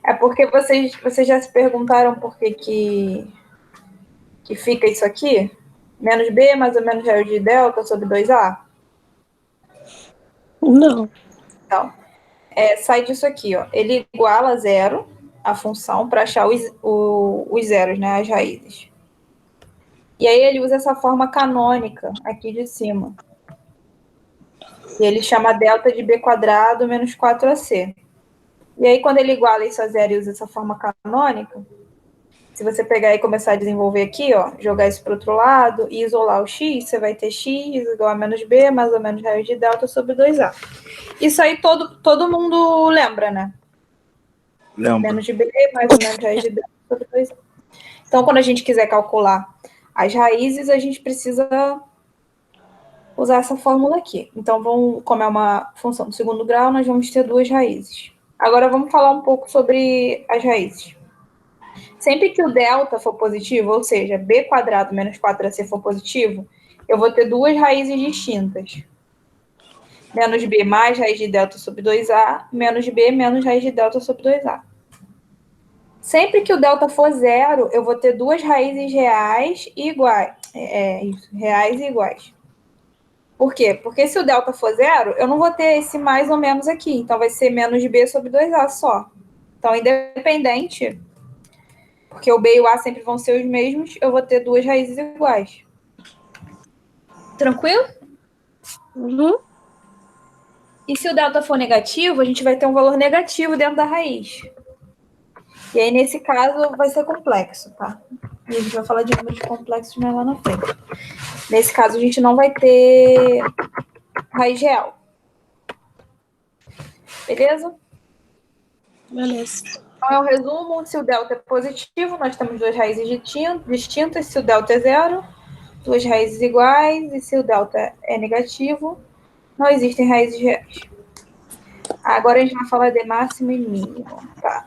É porque vocês já se perguntaram por que fica isso aqui? Menos B mais ou menos raiz de delta sobre 2A? Não. Então, sai disso aqui, ó. Ele iguala a zero a função para achar os zeros, né? As raízes. E aí ele usa essa forma canônica aqui de cima. E ele chama delta de B quadrado menos 4AC. E aí, quando ele iguala isso a zero e usa essa forma canônica, se você pegar e começar a desenvolver aqui, ó, jogar isso para o outro lado e isolar o x, você vai ter x igual a menos b, mais ou menos raiz de delta sobre 2a. Isso aí todo mundo lembra, né? Lembra. Menos de b, mais ou menos raiz de delta sobre 2a. Então, quando a gente quiser calcular as raízes, a gente precisa usar essa fórmula aqui. Então, como é uma função do segundo grau, nós vamos ter duas raízes. Agora, vamos falar um pouco sobre as raízes. Sempre que o delta for positivo, ou seja, b quadrado menos 4ac for positivo, eu vou ter duas raízes distintas. Menos b mais raiz de delta sobre 2a, menos b menos raiz de delta sobre 2a. Sempre que o delta for zero, eu vou ter duas raízes reais e iguais. Reais e iguais. Por quê? Porque se o delta for zero, eu não vou ter esse mais ou menos aqui. Então, vai ser menos b sobre 2a só. Então, independente, porque o b e o a sempre vão ser os mesmos, eu vou ter duas raízes iguais. Tranquilo? Uhum. E se o delta for negativo, a gente vai ter um valor negativo dentro da raiz. E aí, nesse caso, vai ser complexo, tá? E a gente vai falar de números complexos mais lá na frente. Nesse caso, a gente não vai ter raiz real. Beleza? Beleza. Então, é o resumo. Se o delta é positivo, nós temos duas raízes distintas. Se o delta é zero, duas raízes iguais. E se o delta é negativo, não existem raízes reais. Agora a gente vai falar de máximo e mínimo, tá?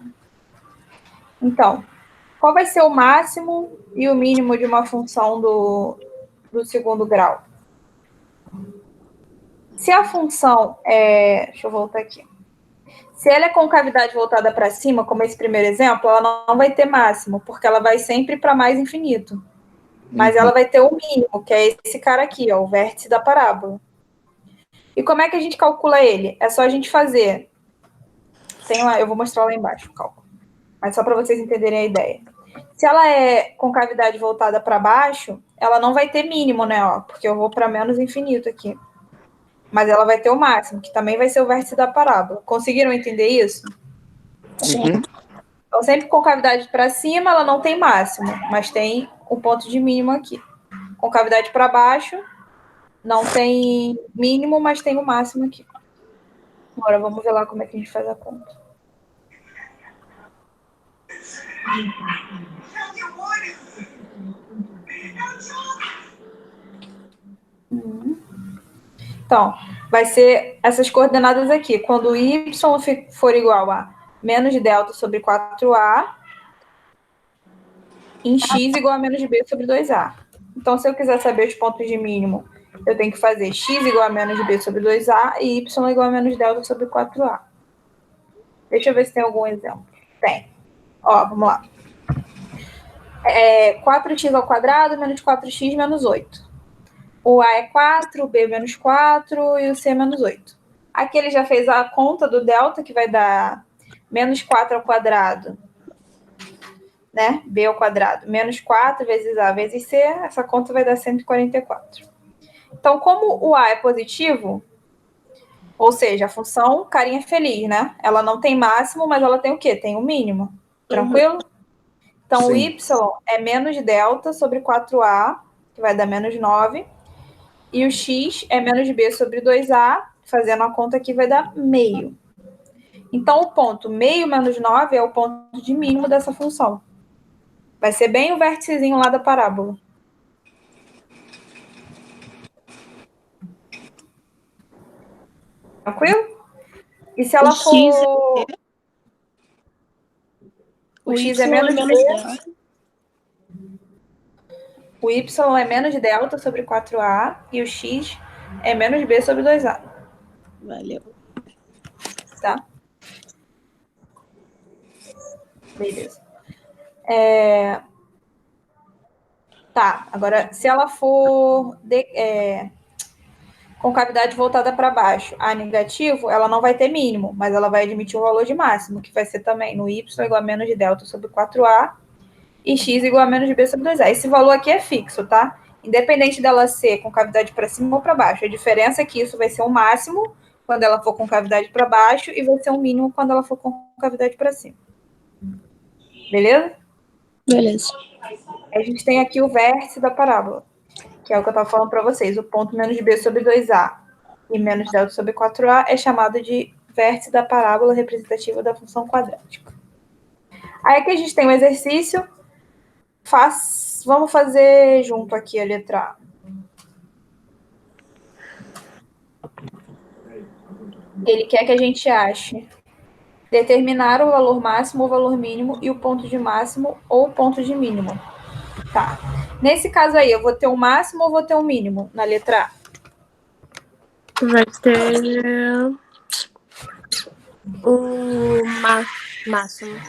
Então, qual vai ser o máximo e o mínimo de uma função do segundo grau? Se a função é... Deixa eu voltar aqui. Se ela é concavidade voltada para cima, como esse primeiro exemplo, ela não vai ter máximo, porque ela vai sempre para mais infinito. Mas ela vai ter o mínimo, que é esse cara aqui, ó, o vértice da parábola. E como é que a gente calcula ele? É só a gente fazer. Eu vou mostrar lá embaixo o cálculo. Mas só para vocês entenderem a ideia. Se ela é concavidade voltada para baixo, ela não vai ter mínimo, né? Ó, porque eu vou para menos infinito aqui. Mas ela vai ter o máximo, que também vai ser o vértice da parábola. Conseguiram entender isso? Uhum. Então, sempre concavidade para cima, ela não tem máximo, mas tem um ponto de mínimo aqui. Concavidade para baixo, não tem mínimo, mas tem o máximo aqui. Agora, vamos ver lá como é que a gente faz a conta. Então, vai ser essas coordenadas aqui. Quando y for igual a menos delta sobre 4a, em x igual a menos b sobre 2a. Então, se eu quiser saber os pontos de mínimo, eu tenho que fazer x igual a menos b sobre 2a e y igual a menos delta sobre 4a. Deixa eu ver se tem algum exemplo. Tem. Ó, vamos lá. 4x ao quadrado menos 4x menos 8. O A é 4, o B é menos 4 e o C é menos 8. Aqui ele já fez a conta do delta, que vai dar menos 4 ao quadrado, né? B ao quadrado, menos 4 vezes A vezes C, essa conta vai dar 144. Então, como o A é positivo, ou seja, a função carinha feliz, né? Ela não tem máximo, mas ela tem o quê? Tem o mínimo. Tranquilo? Então, Sim. o Y é menos delta sobre 4A, que vai dar menos 9. E o x é menos b sobre 2a, fazendo a conta aqui vai dar meio. Então, o ponto meio menos 9 é o ponto de mínimo dessa função. Vai ser bem o vérticezinho lá da parábola. Tranquilo? E se ela for... O x é menos b. delta. O y é menos delta sobre 4a e o x é menos b sobre 2a. Valeu. Tá? Beleza. Tá, agora, se ela for concavidade voltada para baixo, A negativo, ela não vai ter mínimo, mas ela vai admitir o valor de máximo, que vai ser também no y igual a menos de delta sobre 4a e x igual a menos de b sobre 2a. Esse valor aqui é fixo, tá? Independente dela ser concavidade para cima ou para baixo. A diferença é que isso vai ser um máximo quando ela for concavidade para baixo e vai ser um mínimo quando ela for concavidade para cima. Beleza? Beleza. A gente tem aqui o vértice da parábola, que é o que eu estava falando para vocês. O ponto menos b sobre 2a e menos delta sobre 4a é chamado de vértice da parábola representativa da função quadrática. Aí aqui a gente tem um exercício. Vamos fazer junto aqui a letra A. Ele quer que a gente ache determinar o valor máximo ou valor mínimo e o ponto de máximo ou ponto de mínimo. Tá. Nesse caso aí, eu vou ter um máximo ou vou ter um mínimo na letra A? Vai ter o máximo.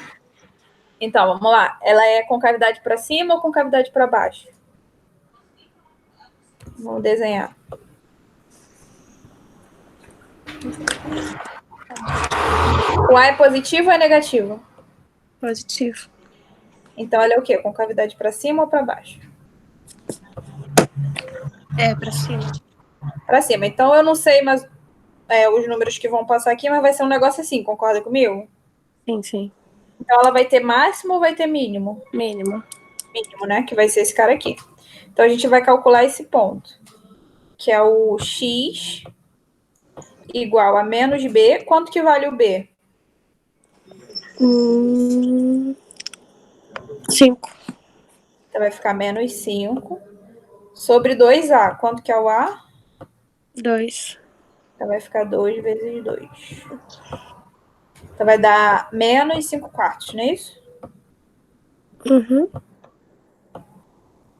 Então, vamos lá. Ela é concavidade para cima ou concavidade para baixo? Vamos desenhar. O A é positivo ou é negativo? Positivo. Então, ela é o quê? Concavidade para cima ou para baixo? É, para cima. Para cima. Então, eu não sei mas os números que vão passar aqui, mas vai ser um negócio assim, concorda comigo? Sim, sim. Então, ela vai ter máximo ou vai ter mínimo? Mínimo. Mínimo, né? Que vai ser esse cara aqui. Então, a gente vai calcular esse ponto, que é o x igual a menos b. Quanto que vale o b? 5. Então, vai ficar menos 5 sobre 2a. Quanto que é o a? 2. Então, vai ficar 2 vezes 2. Então, vai dar menos 5 quartos, não é isso? Uhum.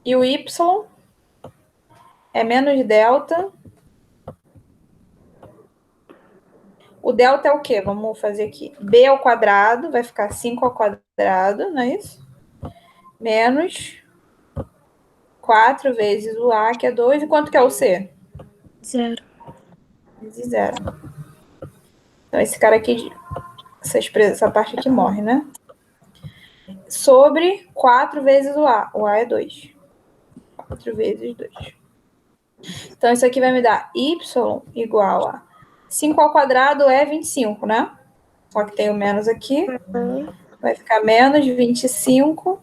E o y é menos delta O delta é o quê? Vamos fazer aqui. B ao quadrado, vai ficar 5 ao quadrado, não é isso? Menos 4 vezes o A, que é 2. E quanto que é o C? 0. Vezes 0. Então, esse cara aqui, essa parte aqui morre, né? Sobre 4 vezes o A. O A é 2. 4 vezes 2. Então, isso aqui vai me dar y igual a 5 ao quadrado é 25, né? Só que tem o menos aqui. Vai ficar menos 25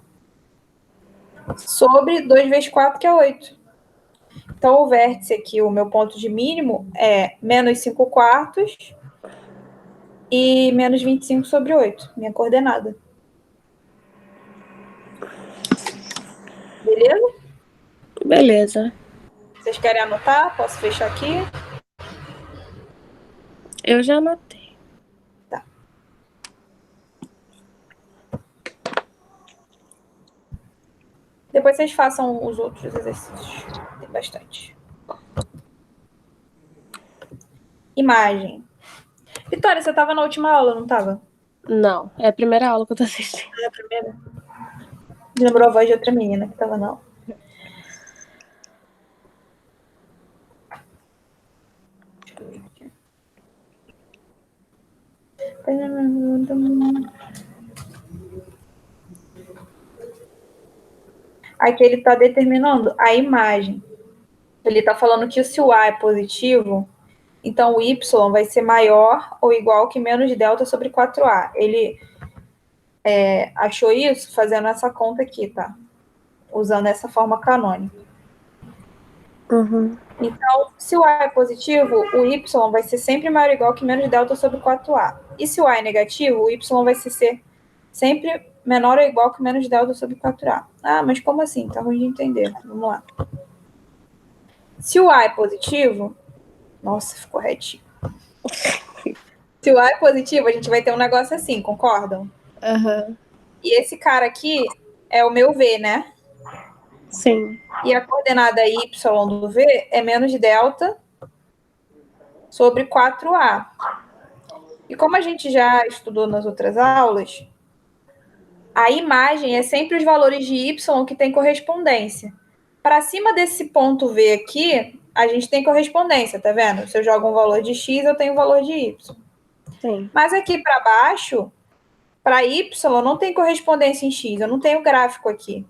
sobre 2 vezes 4, que é 8. Então, o vértice aqui, o meu ponto de mínimo, é menos 5 quartos e menos 25 sobre 8, minha coordenada. Beleza? Beleza. Vocês querem anotar? Posso fechar aqui? Eu já anotei. Tá. Depois vocês façam os outros exercícios. Tem bastante. Imagem. Vitória, você estava na última aula, não estava? Não, é a primeira aula que eu tô assistindo. É a primeira? Lembrou a voz de outra menina que estava na aula. Aqui ele está determinando a imagem. Ele está falando que se o A é positivo, então o Y vai ser maior ou igual que menos delta sobre 4A. Ele achou isso fazendo essa conta aqui, tá? Usando essa forma canônica. Uhum. Então, se o A é positivo, o Y vai ser sempre maior ou igual que menos delta sobre 4A. E se o A é negativo, o Y vai ser sempre menor ou igual que menos delta sobre 4A. Ah, mas como assim? Tá ruim de entender. Vamos lá. Se o A é positivo... Nossa, ficou retinho. Se o A é positivo, a gente vai ter um negócio assim, concordam? Uhum. E esse cara aqui é o meu V, né? Sim. E a coordenada Y do V é menos delta sobre 4A. E como a gente já estudou nas outras aulas, a imagem é sempre os valores de Y que tem correspondência. Para cima desse ponto V aqui, a gente tem correspondência, tá vendo? Se eu jogo um valor de X, eu tenho um valor de Y. Sim. Mas aqui para baixo, para Y, não tem correspondência em X, eu não tenho gráfico aqui.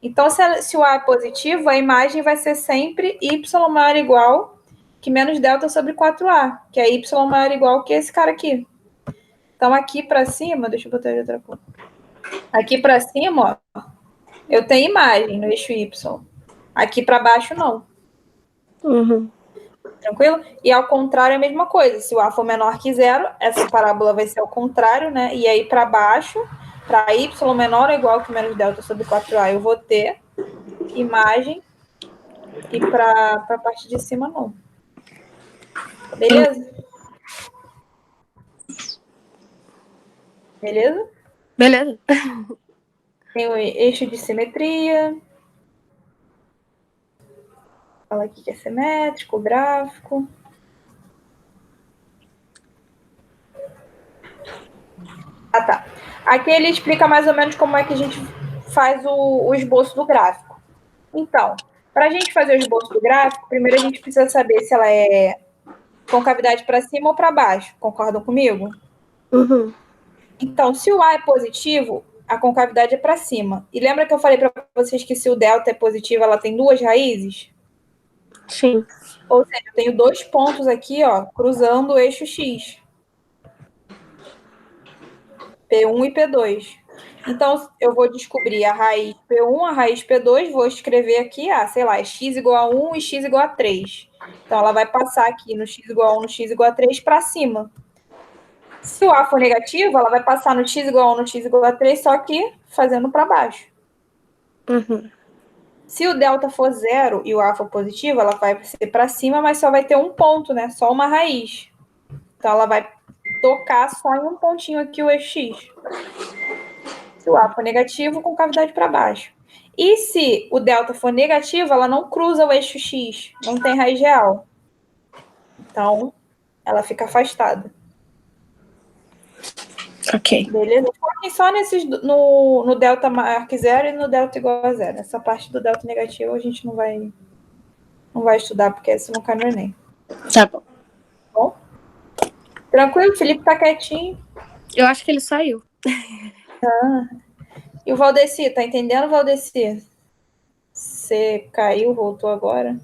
Então, se o A é positivo, a imagem vai ser sempre Y maior ou igual que menos delta sobre 4A, que é Y maior ou igual que esse cara aqui. Então, aqui para cima, deixa eu botar de outra cor. Aqui para cima, ó, eu tenho imagem no eixo Y. Aqui para baixo, não. Uhum. Tranquilo? E ao contrário é a mesma coisa. Se o A for menor que 0, essa parábola vai ser ao contrário, né? E aí para baixo, para Y menor ou igual que menos delta sobre 4A, eu vou ter imagem. E para a parte de cima, não. Beleza? Beleza? Beleza. Tem o eixo de simetria. Fala aqui que é simétrico, gráfico. Ah, tá. Aqui ele explica mais ou menos como é que a gente faz o esboço do gráfico. Então, para a gente fazer o esboço do gráfico, primeiro a gente precisa saber se ela é concavidade para cima ou para baixo. Concordam comigo? Uhum. Então, se o A é positivo, a concavidade é para cima. E lembra que eu falei para vocês que se o delta é positivo, ela tem duas raízes? Sim. Ou seja, eu tenho dois pontos aqui, ó, cruzando o eixo X. P1 e P2. Então, eu vou descobrir a raiz P1, a raiz P2, vou escrever aqui, sei lá, é x igual a 1 e x igual a 3. Então, ela vai passar aqui no x igual a 1, no x igual a 3 para cima. Se o A for negativo, ela vai passar no x igual a 1, no x igual a 3, só que fazendo para baixo. Uhum. Se o delta for 0 e o A for positivo, ela vai ser para cima, mas só vai ter um ponto, né? Só uma raiz. Então, ela vai tocar só em um pontinho aqui o eixo X. Se o A for negativo, concavidade para baixo. E se o delta for negativo, ela não cruza o eixo X, não tem raiz real. Então, ela fica afastada. Ok. Beleza? Foquem só no delta maior que zero e no delta igual a zero. Essa parte do delta negativo a gente não vai estudar, porque esse não cai no Enem. Tá bom. Bom? Tranquilo? O Felipe tá quietinho. Eu acho que ele saiu. E o Valdeci, tá entendendo, Valdeci? Você caiu, voltou agora?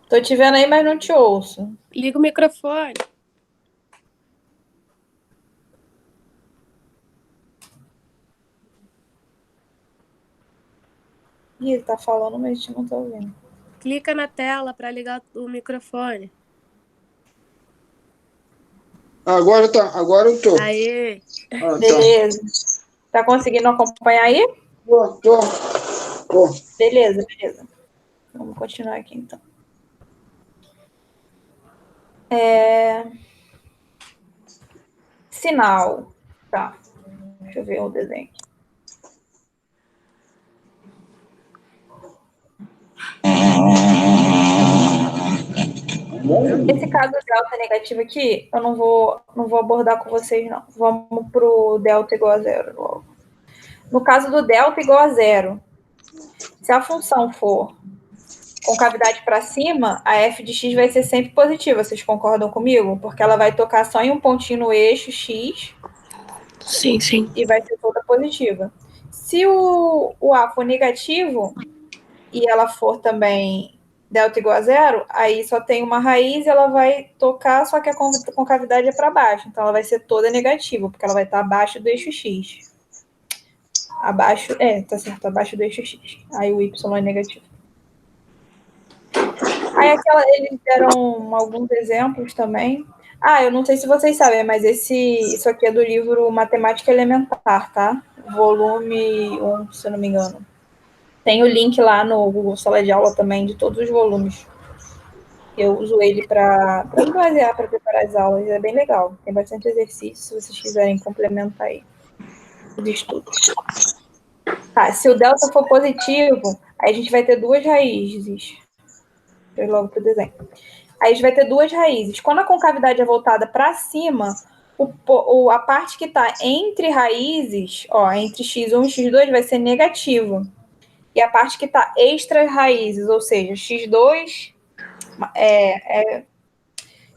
Tô te vendo aí, mas não te ouço. Liga o microfone. Ih, ele tá falando, mas a gente não tá ouvindo. Clica na tela para ligar o microfone. Agora tá, agora eu tô. Aê. Ah, Beleza. Tá conseguindo acompanhar aí? Tô. Beleza. Vamos continuar aqui, então. Sinal. Tá. Deixa eu ver o desenho. Esse caso delta negativo aqui, eu não vou abordar com vocês, não. Vamos pro delta igual a zero logo. No caso do delta igual a zero, se a função for com cavidade para cima, a f de x vai ser sempre positiva. Vocês concordam comigo? Porque ela vai tocar só em um pontinho no eixo x. Sim. E vai ser toda positiva. Se o A for negativo e ela for também delta igual a zero, aí só tem uma raiz e ela vai tocar, só que a concavidade é para baixo. Então ela vai ser toda negativa, porque ela vai estar abaixo do eixo x. Tá certo, abaixo do eixo x. Aí o y é negativo. Aí eles deram alguns exemplos também. Eu não sei se vocês sabem, mas isso aqui é do livro Matemática Elementar, tá? Volume 1, se eu não me engano. Tem o link lá no Google Sala de Aula também de todos os volumes. Eu uso ele para me basear, para preparar as aulas. É bem legal. Tem bastante exercício, se vocês quiserem complementar aí os estudos. Tá, se o delta for positivo, aí a gente vai ter duas raízes. Eu logo pro desenho. Aí a gente vai ter duas raízes. Quando a concavidade é voltada para cima, a parte que está entre raízes, entre x1 e x2, vai ser negativo. E a parte que está extra raízes, ou seja, x2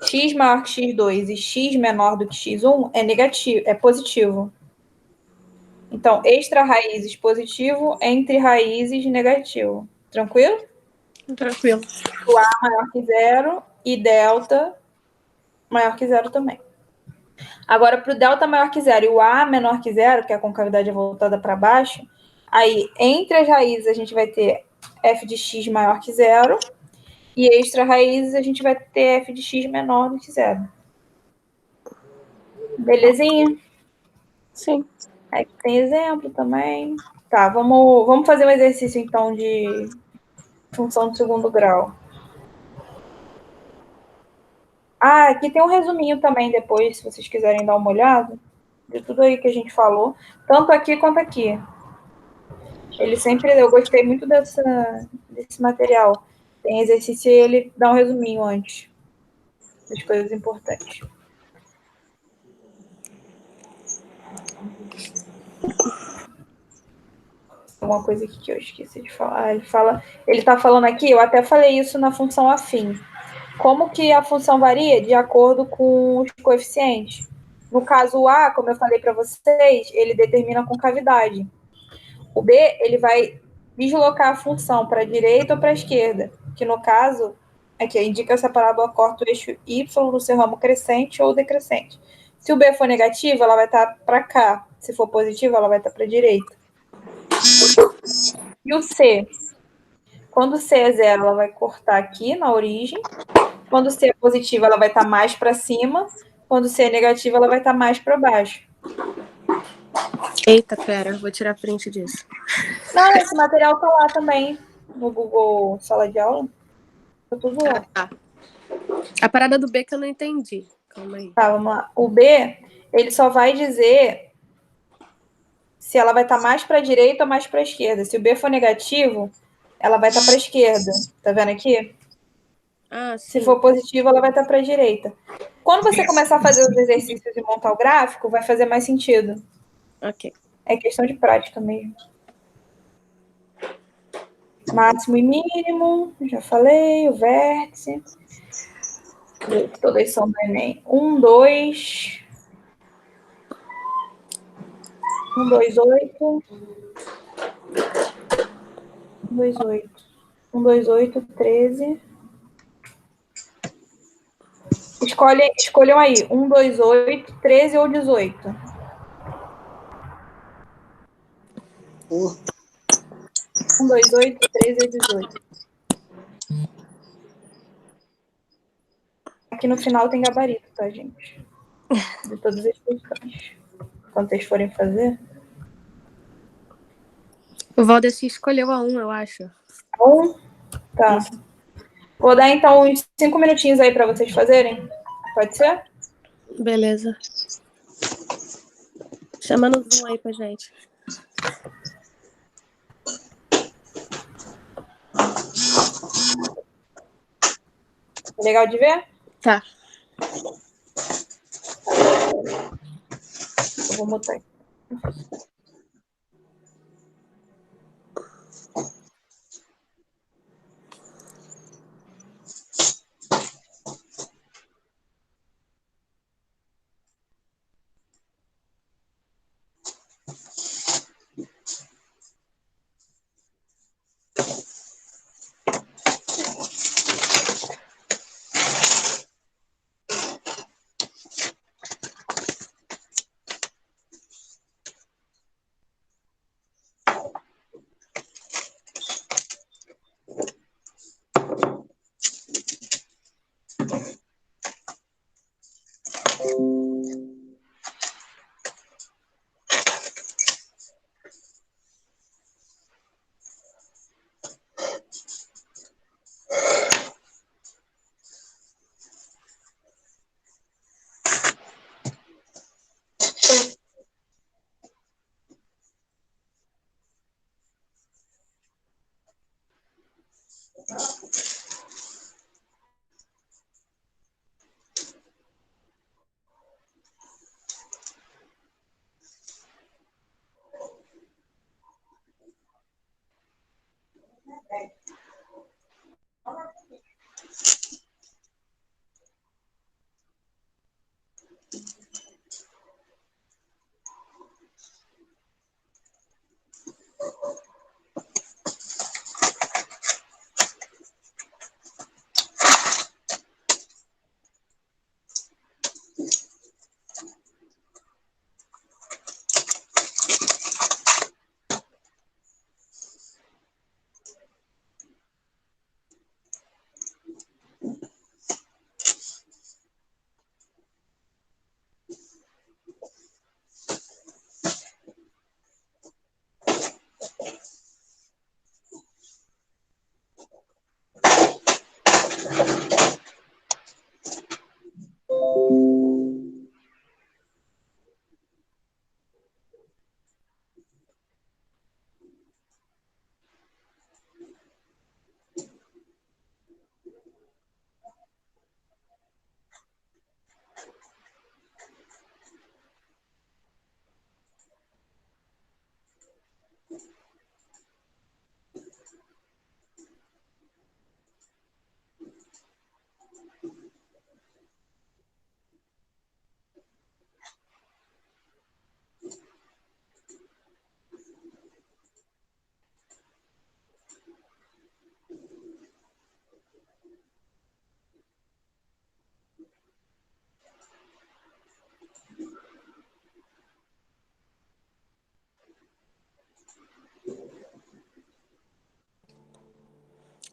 x maior que x2 e x menor do que x1 é negativo, é positivo. Então, extra raízes positivo, entre raízes negativo. Tranquilo? Tranquilo. O A maior que zero e delta maior que zero também. Agora, para o delta maior que zero e o A menor que zero, que é a concavidade voltada para baixo, aí entre as raízes a gente vai ter f de x maior que zero e extra raízes a gente vai ter f de x menor do que zero. Belezinha? Sim. Aí tem exemplo também. Tá, vamos fazer um exercício, então, de função de segundo grau. Aqui tem um resuminho também depois, se vocês quiserem dar uma olhada, de tudo aí que a gente falou, tanto aqui quanto aqui. Eu gostei muito desse material. Tem exercício e ele dá um resuminho antes das coisas importantes. Uma coisa aqui que eu esqueci de falar. Ele está falando aqui, eu até falei isso na função afim. Como que a função varia? De acordo com os coeficientes. No caso, o A, como eu falei para vocês, ele determina a concavidade. O B, ele vai deslocar a função para a direita ou para a esquerda, que no caso, aqui indica se a parábola corta o eixo Y no seu ramo crescente ou decrescente. Se o B for negativo, ela vai estar para cá. Se for positivo, ela vai estar para a direita. E o C? Quando o C é zero, ela vai cortar aqui na origem. Quando o C é positivo, ela vai estar mais para cima. Quando o C é negativo, ela vai estar mais para baixo. Eita, pera, vou tirar print disso. Não, esse material está lá também, no Google Sala de Aula. Tá tudo lá. Tá. A parada do B que eu não entendi. Calma aí. Tá, vamos lá. O B, ele só vai dizer se ela vai estar mais para a direita ou mais para a esquerda. Se o B for negativo, ela vai estar para a esquerda. Tá vendo aqui? Ah, Se sim. for positiva, ela vai estar para a direita. Quando você começar a fazer os exercícios e montar o gráfico, vai fazer mais sentido. Ok. É questão de prática mesmo. Máximo e mínimo, já falei, o vértice. Todas são do Enem. 1, 2. 1, 2, 8. 1, 2, 8. 1, 2, 8, 13. Escolham aí. 1, 2, 8, 13 ou 18. 1, 2, 8, 13 ou 18. Aqui no final tem gabarito, tá, gente? De todas as questões. Quando vocês forem fazer. O Valdeci escolheu a 1, eu acho. Um, tá. Vou dar, então, uns 5 minutinhos aí para vocês fazerem. Pode ser? Beleza. Chama no Zoom aí pra gente. Legal de ver? Tá. Eu vou botar aqui.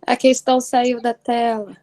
A questão saiu da tela.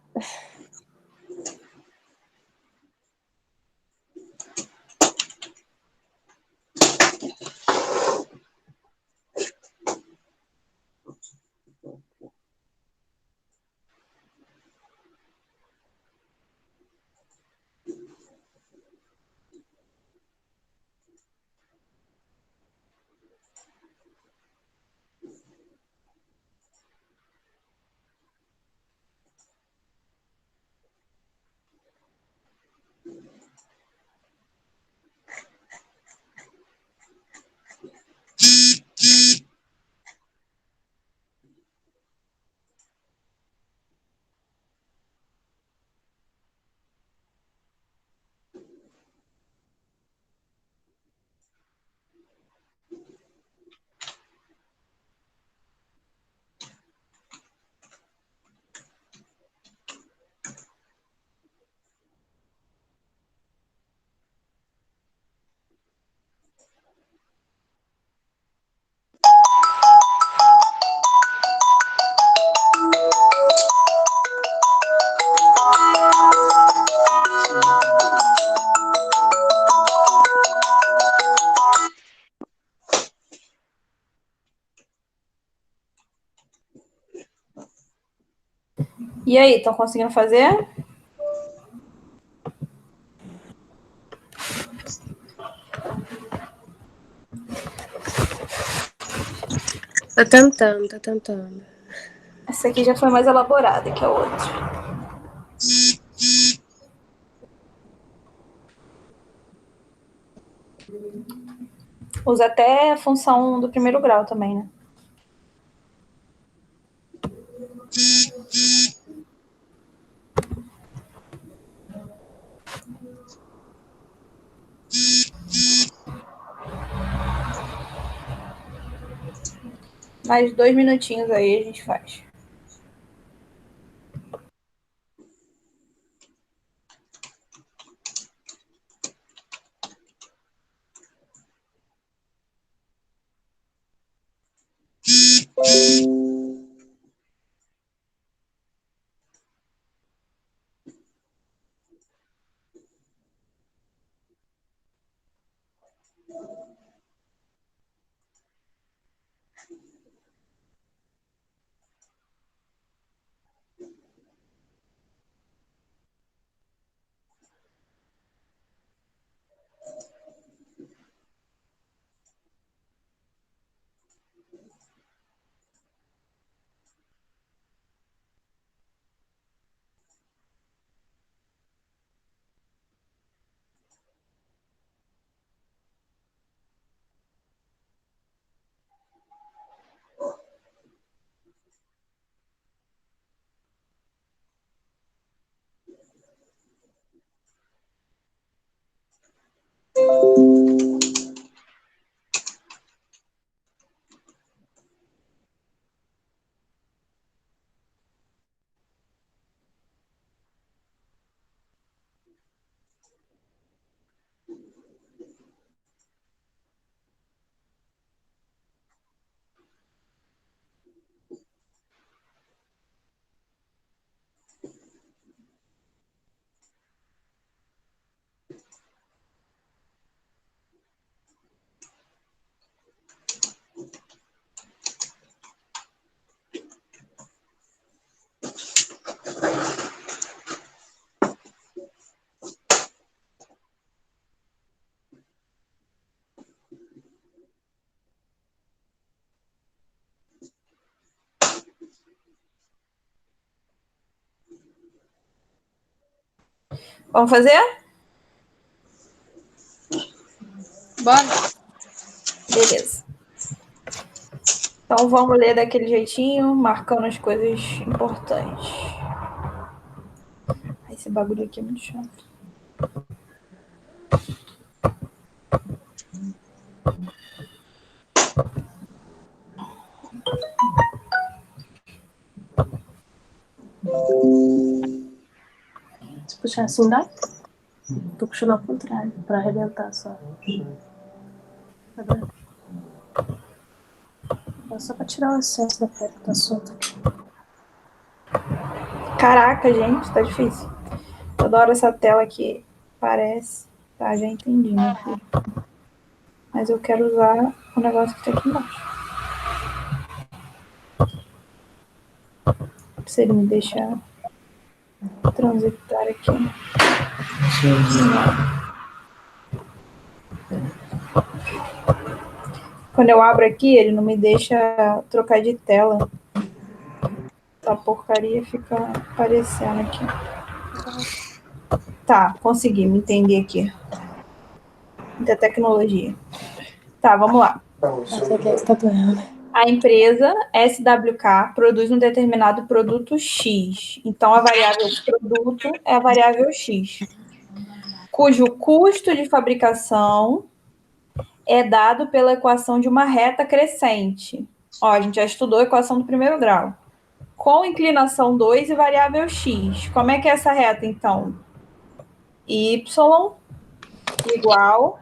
E aí, estão conseguindo fazer? Tá tentando, tá tentando. Essa aqui já foi mais elaborada que a outra. Usa até a função do primeiro grau também, né? Mais 2 minutinhos aí a gente faz. Vamos fazer? Bora? Beleza. Então vamos ler daquele jeitinho, marcando as coisas importantes. Esse bagulho aqui é muito chato. Se puxar assim, dá? Tô puxando ao contrário, pra arrebentar só. Tá vendo? É só pra tirar o excesso da pele que tá solta aqui. Caraca, gente, tá difícil. Toda hora essa tela aqui parece. Tá, já entendi, meu filho. Mas eu quero usar o negócio que tá aqui embaixo. Se ele me deixar transitar aqui. Quando eu abro aqui, ele não me deixa trocar de tela. Essa porcaria fica aparecendo aqui. Tá, consegui me entender aqui. Muita tecnologia. Tá, vamos lá. Essa aqui é que tá doendo. A empresa SWK produz um determinado produto X. Então, a variável produto é a variável X, cujo custo de fabricação é dado pela equação de uma reta crescente. Ó, a gente já estudou a equação do primeiro grau. Com inclinação 2 e variável X. Como é que é essa reta, então? Y igual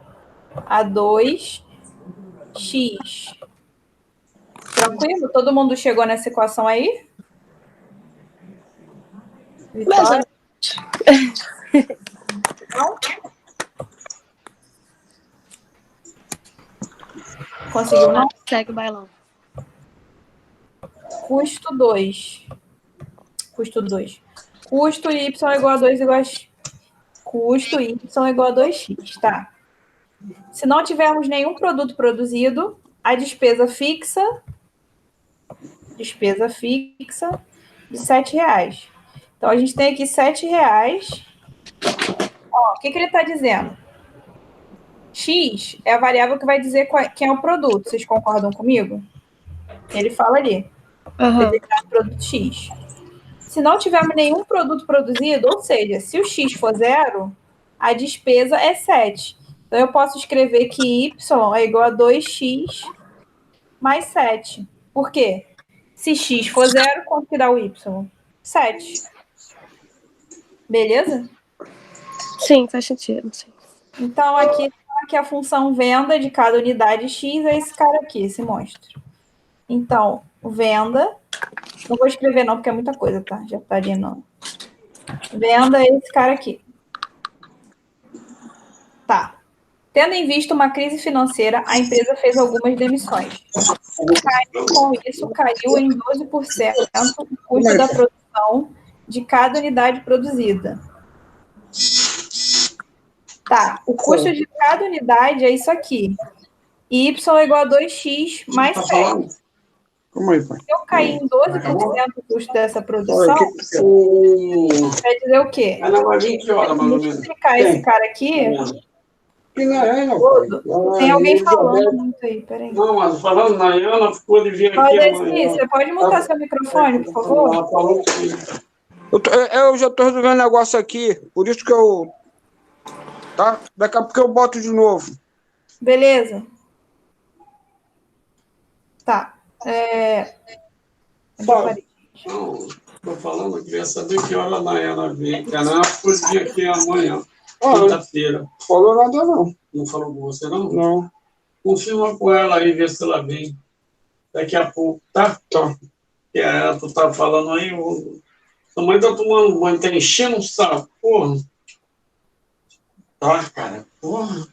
a 2x. Tranquilo? Todo mundo chegou nessa equação aí? Vitória? Não? Conseguiu, não? Segue o bailão. Custo 2. custo 2. Custo y igual a 2 igual a x. Custo y igual a 2x, tá? Se não tivermos nenhum produto produzido, a despesa fixa de R$7. Então, a gente tem aqui R$7. Ó, o que ele está dizendo? X é a variável que vai dizer quem é o produto. Vocês concordam comigo? Ele fala ali. Determinado produto X. Se não tivermos nenhum produto produzido, ou seja, se o X for 0, a despesa é 7. Então, eu posso escrever que Y é igual a 2x mais 7. Por quê? Se X for 0, quanto que dá o Y? 7. Beleza? Sim, faz sentido. Sim. Então, aqui a função venda de cada unidade X é esse cara aqui, esse monstro. Então, venda... Não vou escrever não, porque é muita coisa, tá? Já tá de novo. Venda é esse cara aqui. Tá. Tendo em vista uma crise financeira, a empresa fez algumas demissões. Com isso, caiu em 12% o custo da produção de cada unidade produzida. Tá. O custo de cada unidade é isso aqui. Y é igual a 2x mais 7. Como aí, pai? Se eu cair em 12% o custo dessa produção, quer dizer o quê? Multiplicar esse cara aqui... Tem alguém falando muito aí, peraí. Não, mas falando, Nayana ficou de vir aqui amanhã. Você pode mutar seu microfone, por favor? Ela falou que... Eu já tô resolvendo um negócio aqui, por isso que eu... Tá? Daqui a pouco eu boto de novo. Beleza. Tá. Não, tô falando, eu queria saber que hora a Nayana vem. Que a Nayana ficou de vir aqui amanhã, quinta-feira. Não falou nada, não. Não falou com você, não? Não. Confirma com ela aí, vê se ela vem. Daqui a pouco, tá? Tá. Tu tá falando aí, sua mãe tá tomando banho, tá enchendo o saco, porra. Tá, cara, porra.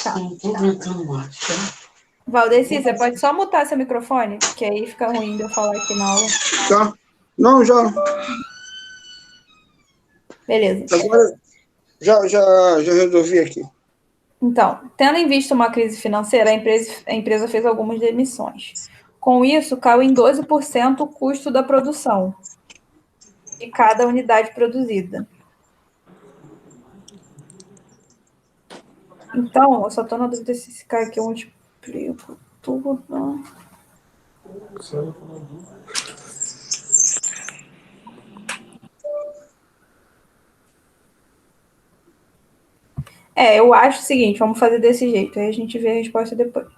Tá. Não tô aguentando mais, tá? Valdeci, você pode só mutar seu microfone, porque aí fica ruim de eu falar aqui na aula. Tá. Não, já. Beleza. Agora já resolvi aqui. Então, tendo em vista uma crise financeira, a empresa fez algumas demissões. Com isso, caiu em 12% o custo da produção de cada unidade produzida. Então, eu só estou na dúvida se esse cara aqui eu multiplico tudo. Eu acho o seguinte, vamos fazer desse jeito, aí a gente vê a resposta depois.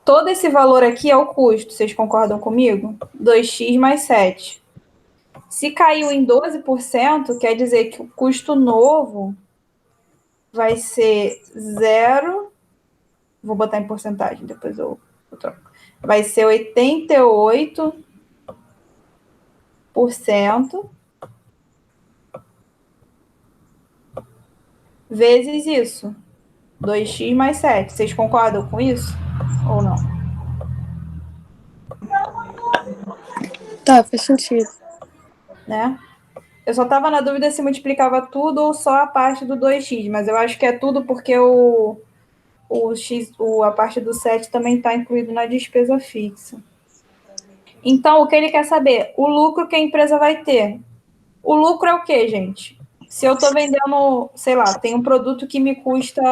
Todo esse valor aqui é o custo, vocês concordam comigo? 2x mais 7. Se caiu em 12%, quer dizer que o custo novo vai ser 0, vou botar em porcentagem, depois eu troco. Vai ser 88% vezes isso. 2x mais 7. Vocês concordam com isso? Ou não? Tá, faz sentido. Né? Eu só estava na dúvida se multiplicava tudo ou só a parte do 2x, mas eu acho que é tudo porque a parte do 7 também está incluído na despesa fixa. Então, o que ele quer saber? O lucro que a empresa vai ter. O lucro é o quê, gente? Se eu estou vendendo, sei lá, tem um produto que me custa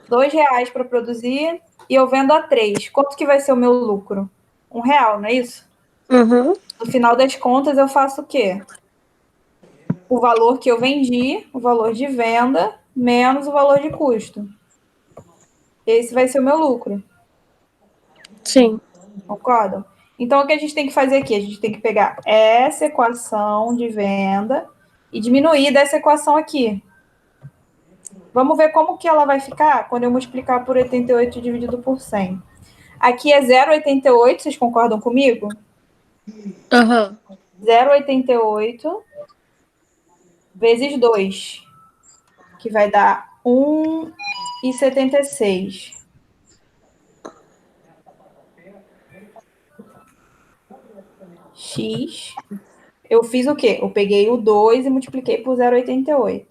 R$2 para produzir e eu vendo a 3. Quanto que vai ser o meu lucro? R$1, não é isso? Uhum. No final das contas, eu faço o quê? O valor que eu vendi, o valor de venda, menos o valor de custo. Esse vai ser o meu lucro. Sim. Concordam? Então, o que a gente tem que fazer aqui? A gente tem que pegar essa equação de venda e diminuir dessa equação aqui. Vamos ver como que ela vai ficar quando eu multiplicar por 88 dividido por 100. Aqui é 0,88, vocês concordam comigo? Aham. 0,88 vezes 2, que vai dar 1,76. X. Eu fiz o quê? Eu peguei o 2 e multipliquei por 0,88.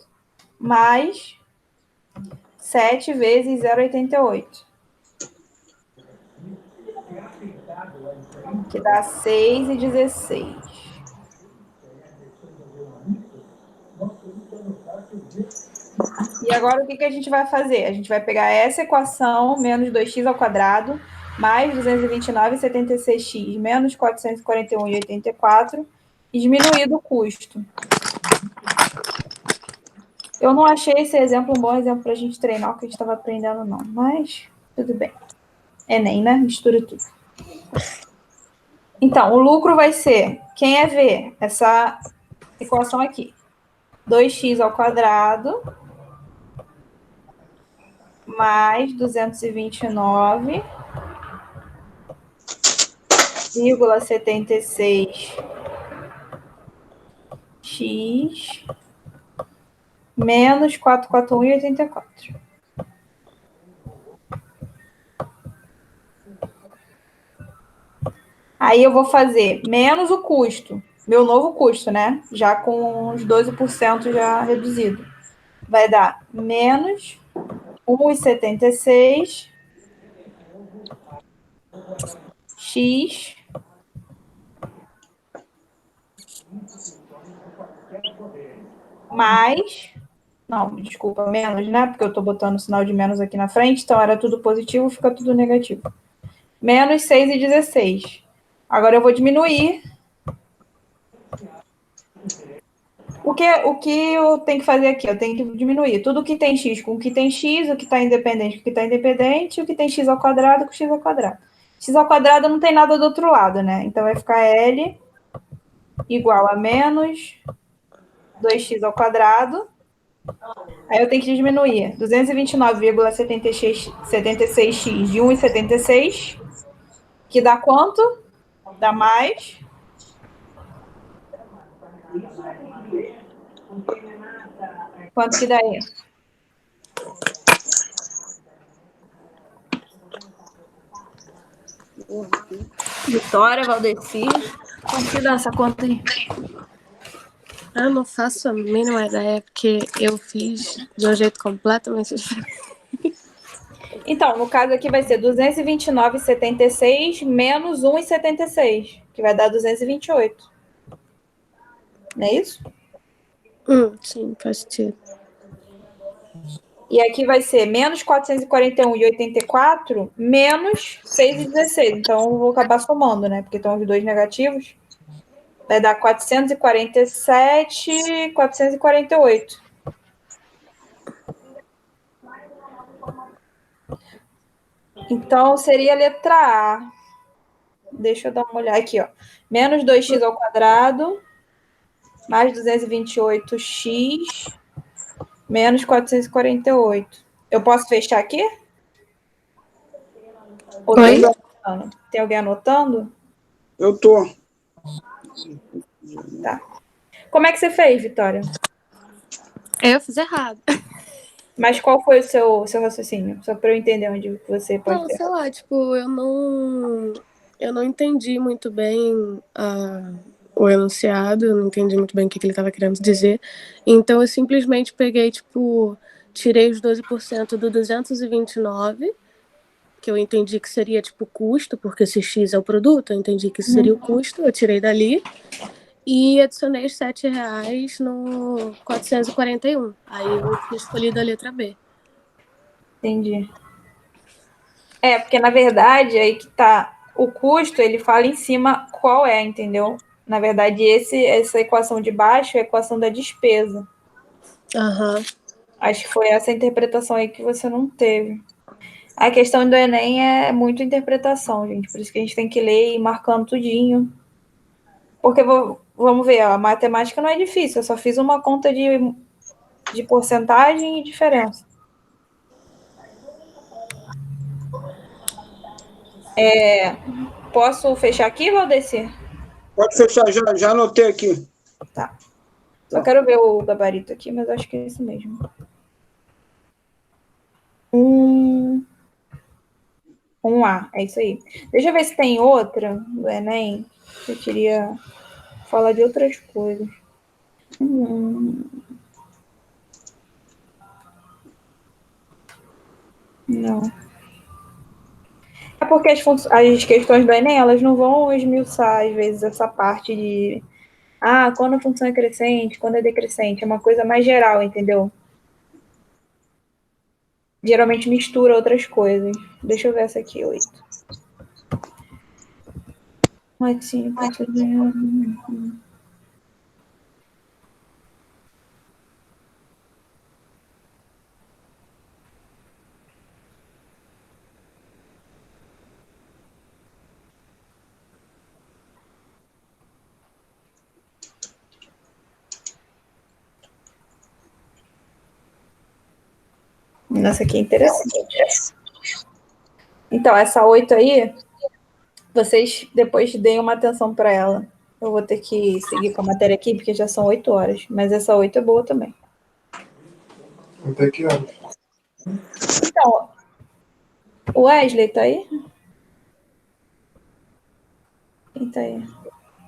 Mais 7 vezes 0,88. Que dá 6,16. E agora o que a gente vai fazer? A gente vai pegar essa equação, menos 2x ao quadrado, mais 229,76x, menos 441,84, e diminuir do custo. Eu não achei esse exemplo um bom exemplo para a gente treinar o que a gente estava aprendendo, não. Mas tudo bem. Enem, né? Mistura tudo. Então, o lucro vai ser, quem é ver essa equação aqui? 2x ao quadrado mais 229,76x menos 441,84. Aí eu vou fazer menos o custo, meu novo custo, né? Já com os 12% já reduzido. Vai dar menos 1,76 x mais... Não, desculpa, menos, né? Porque eu estou botando o sinal de menos aqui na frente, então era tudo positivo, fica tudo negativo. Menos 6,16. Agora eu vou diminuir. O que eu tenho que fazer aqui? Eu tenho que diminuir tudo que tem x com o que tem x, o que está independente com o que está independente, o que tem x ao quadrado com x ao quadrado. X ao quadrado não tem nada do outro lado, né? Então vai ficar L igual a menos 2x ao quadrado. Aí eu tenho que diminuir 229,76x de 1,76, que dá quanto? Dá mais... Quanto que dá aí? Vitória, Valdeci. Quanto que dá essa conta aí? Eu não faço a mínima ideia, porque eu fiz de um jeito completamente diferente. Então, no caso aqui vai ser 229,76 menos 1,76, que vai dar 228. Não é isso? Sim, faz sentido. E aqui vai ser menos 441,84 menos 6,16. Então, eu vou acabar somando, né? Porque estão os dois negativos. Vai dar 447, 448. Então, seria a letra A. Deixa eu dar uma olhada aqui, ó. Menos 2x ao quadrado, mais 228x, menos 448. Eu posso fechar aqui? Ou Oi? tem alguém anotando? Eu tô. Tá. Como é que você fez, Vitória? Eu fiz errado. Mas qual foi o seu raciocínio? Só para eu entender onde você pode Não, ter. sei lá, tipo, eu não entendi muito bem o enunciado, eu não entendi muito bem o que ele estava querendo dizer. Então eu simplesmente peguei, tipo, tirei os 12% do 229, que eu entendi que seria, tipo, custo, porque esse X é o produto, eu entendi que isso seria o custo, eu tirei dali. E adicionei os R$7 no 441. Aí eu tinha escolhido a letra B. Entendi. Porque na verdade, aí que tá o custo, ele fala em cima qual é, entendeu? Na verdade, essa equação de baixo é a equação da despesa. Aham. Acho que foi essa interpretação aí que você não teve. A questão do Enem é muito interpretação, gente. Por isso que a gente tem que ler e ir marcando tudinho. Porque, vamos ver, a matemática não é difícil. Eu só fiz uma conta de porcentagem e diferença. Posso fechar aqui, Valdeci? Pode fechar, já anotei aqui. Tá. Só quero ver o gabarito aqui, mas acho que é isso mesmo. 1A, é isso aí. Deixa eu ver se tem outra do Enem. Eu queria falar de outras coisas. Não. É porque as questões do Enem, elas não vão esmiuçar, às vezes, essa parte de quando a função é crescente, quando é decrescente. É uma coisa mais geral, entendeu? Geralmente mistura outras coisas. Deixa eu ver essa aqui, 8. Latim, português. Nossa, que interessante. Então, essa 8 aí, vocês depois deem uma atenção para ela. Eu vou ter que seguir com a matéria aqui, porque já são 8 horas. Mas essa 8 é boa também. Até que horas? Então, o Wesley tá aí? Quem tá aí?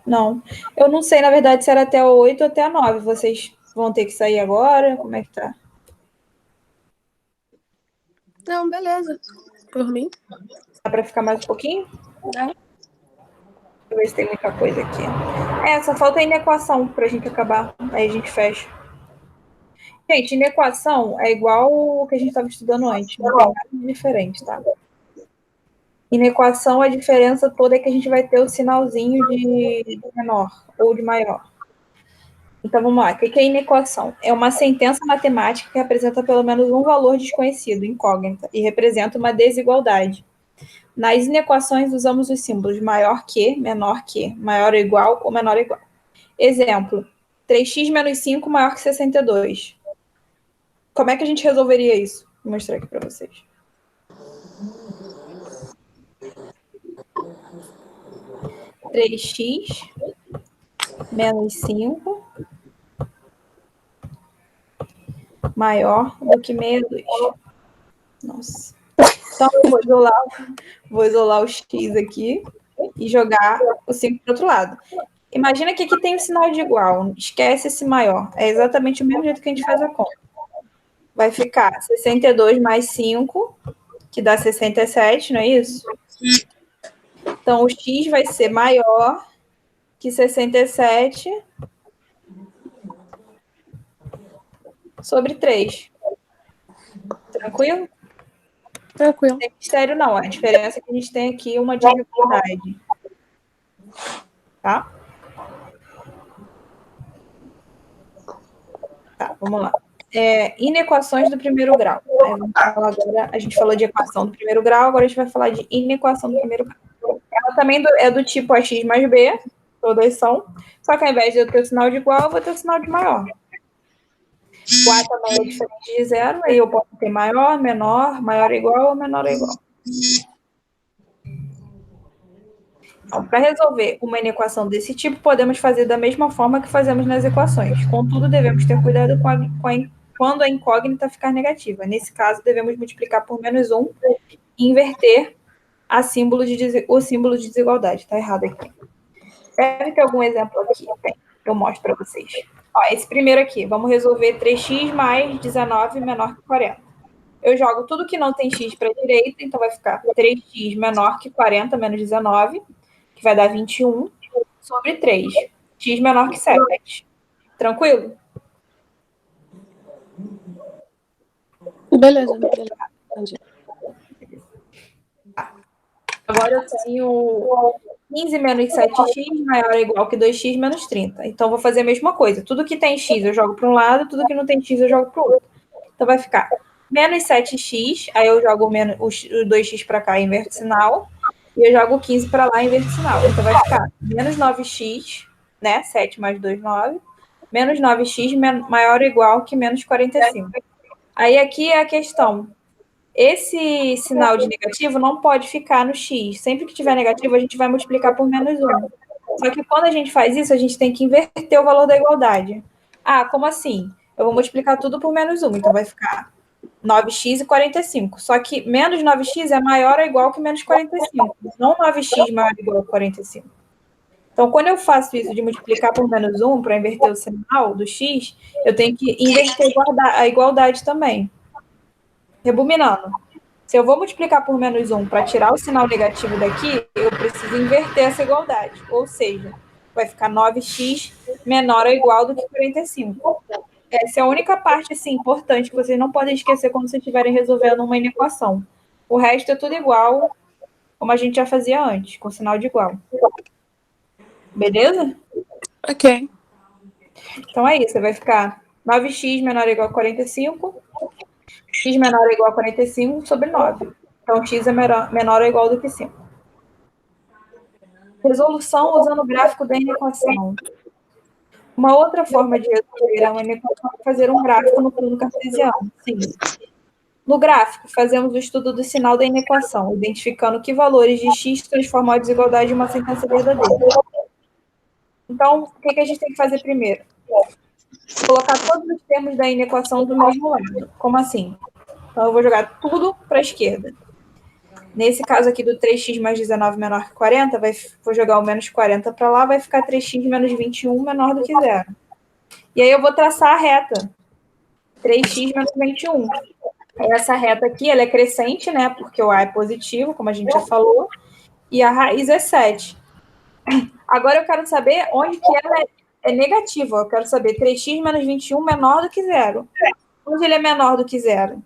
Não. Eu não sei, na verdade, se era até o 8 ou até a 9. Vocês vão ter que sair agora? Como é que tá? Não, beleza. Por mim. Dá para ficar mais um pouquinho? Dá. Deixa eu ver se tem muita coisa aqui. Só falta a inequação pra gente acabar. Aí a gente fecha. Gente, inequação é igual o que a gente estava estudando antes. Não tem nada de diferente, tá? Inequação, a diferença toda é que a gente vai ter o sinalzinho de menor ou de maior. Então, vamos lá. O que é inequação? É uma sentença matemática que representa pelo menos um valor desconhecido, incógnita, e representa uma desigualdade. Nas inequações, usamos os símbolos maior que, maior ou igual ou menor ou igual. Exemplo, 3x menos 5 maior que 62. Como é que a gente resolveria isso? Vou mostrar aqui para vocês. (3x menos 5 maior do que 62. Nossa. Então, eu vou isolar o x aqui e jogar o 5 para o outro lado. Imagina que aqui tem o sinal de igual. Esquece esse maior. É exatamente o mesmo jeito que a gente faz a conta. Vai ficar 62 mais 5, que dá 67, não é isso? Então, o x vai ser maior que 67 sobre 3. Tranquilo? Tranquilo. Não tem mistério, não. A diferença é que a gente tem aqui uma desigualdade. Tá? Tá, vamos lá. Inequações do primeiro grau. Vamos falar agora, a gente falou de equação do primeiro grau, agora a gente vai falar de inequação do primeiro grau. Ela também é do tipo ax mais b, todas são, só que ao invés de eu ter o sinal de igual, eu vou ter o sinal de maior. O A também é diferente de zero, aí eu posso ter maior, menor, maior ou igual ou menor ou igual. Então, para resolver uma inequação desse tipo, podemos fazer da mesma forma que fazemos nas equações. Contudo, devemos ter cuidado quando a incógnita ficar negativa. Nesse caso, devemos multiplicar por menos 1 e inverter o símbolo de desigualdade. Está errado aqui. Deve ter algum exemplo aqui. Tem. Eu mostro para vocês. Ó, esse primeiro aqui. Vamos resolver 3x mais 19 menor que 40. Eu jogo tudo que não tem x para a direita, então vai ficar 3x menor que 40 menos 19, que vai dar 21, sobre 3. X menor que 7. Tranquilo? Beleza. Entendi. Agora eu tenho 15 menos 7x maior ou igual que 2x menos 30. Então, vou fazer a mesma coisa. Tudo que tem x eu jogo para um lado, tudo que não tem x eu jogo para o outro. Então, vai ficar menos 7x, aí eu jogo o 2x para cá e inverto sinal, e eu jogo 15 para lá e inverto sinal. Então, vai ficar menos 9x, né? 7 mais 2, 9. Menos 9x maior ou igual que menos 45. Aí, aqui é a questão. Esse sinal de negativo não pode ficar no x. Sempre que tiver negativo, a gente vai multiplicar por menos 1. Só que quando a gente faz isso, a gente tem que inverter o valor da igualdade. Como assim? Eu vou multiplicar tudo por menos 1. Então, vai ficar 9x e 45. Só que menos 9x é maior ou igual que menos 45. Não 9x maior ou igual que 45. Então, quando eu faço isso de multiplicar por menos 1 para inverter o sinal do x, eu tenho que inverter a igualdade também. Rebobinando. Se eu vou multiplicar por menos 1 para tirar o sinal negativo daqui, eu preciso inverter essa igualdade. Ou seja, vai ficar 9x menor ou igual do que 45. Essa é a única parte assim, importante que vocês não podem esquecer quando vocês estiverem resolvendo uma equação. O resto é tudo igual, como a gente já fazia antes, com sinal de igual. Beleza? Ok. Então é isso, vai ficar 9x menor ou igual a 45, x menor ou igual a 45 sobre 9. Então, x é menor ou igual do que 5. Resolução usando o gráfico da inequação. Uma outra forma de resolver uma inequação é fazer um gráfico no plano cartesiano. Sim. No gráfico, fazemos o estudo do sinal da inequação, identificando que valores de x transformam a desigualdade em uma sentença verdadeira. Então, o que a gente tem que fazer primeiro? Colocar todos os termos da inequação do mesmo lado. Como assim? Então, eu vou jogar tudo para a esquerda. Nesse caso aqui do 3x mais 19 menor que 40, vou jogar o menos 40 para lá, vai ficar 3x menos 21 menor do que 0. E aí eu vou traçar a reta. 3x menos 21. Essa reta aqui, ela é crescente, né? Porque o A é positivo, como a gente já falou. E a raiz é 7. Agora eu quero saber onde que ela é negativa. Eu quero saber 3x menos 21 menor do que 0. Onde ele é menor do que 0?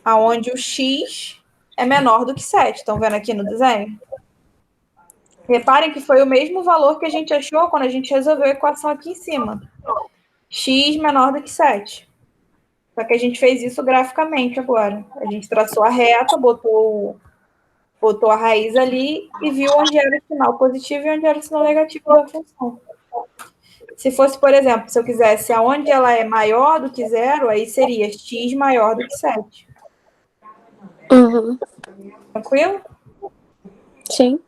Aonde o x é menor do que 7. Estão vendo aqui no desenho? Reparem que foi o mesmo valor que a gente achou quando a gente resolveu a equação aqui em cima. X menor do que 7. Só que a gente fez isso graficamente agora. A gente traçou a reta, botou a raiz ali e viu onde era o sinal positivo e onde era o sinal negativo da função. Se fosse, por exemplo, se eu quisesse aonde ela é maior do que 0, aí seria x maior do que 7. Uhum. Tranquilo? Sim.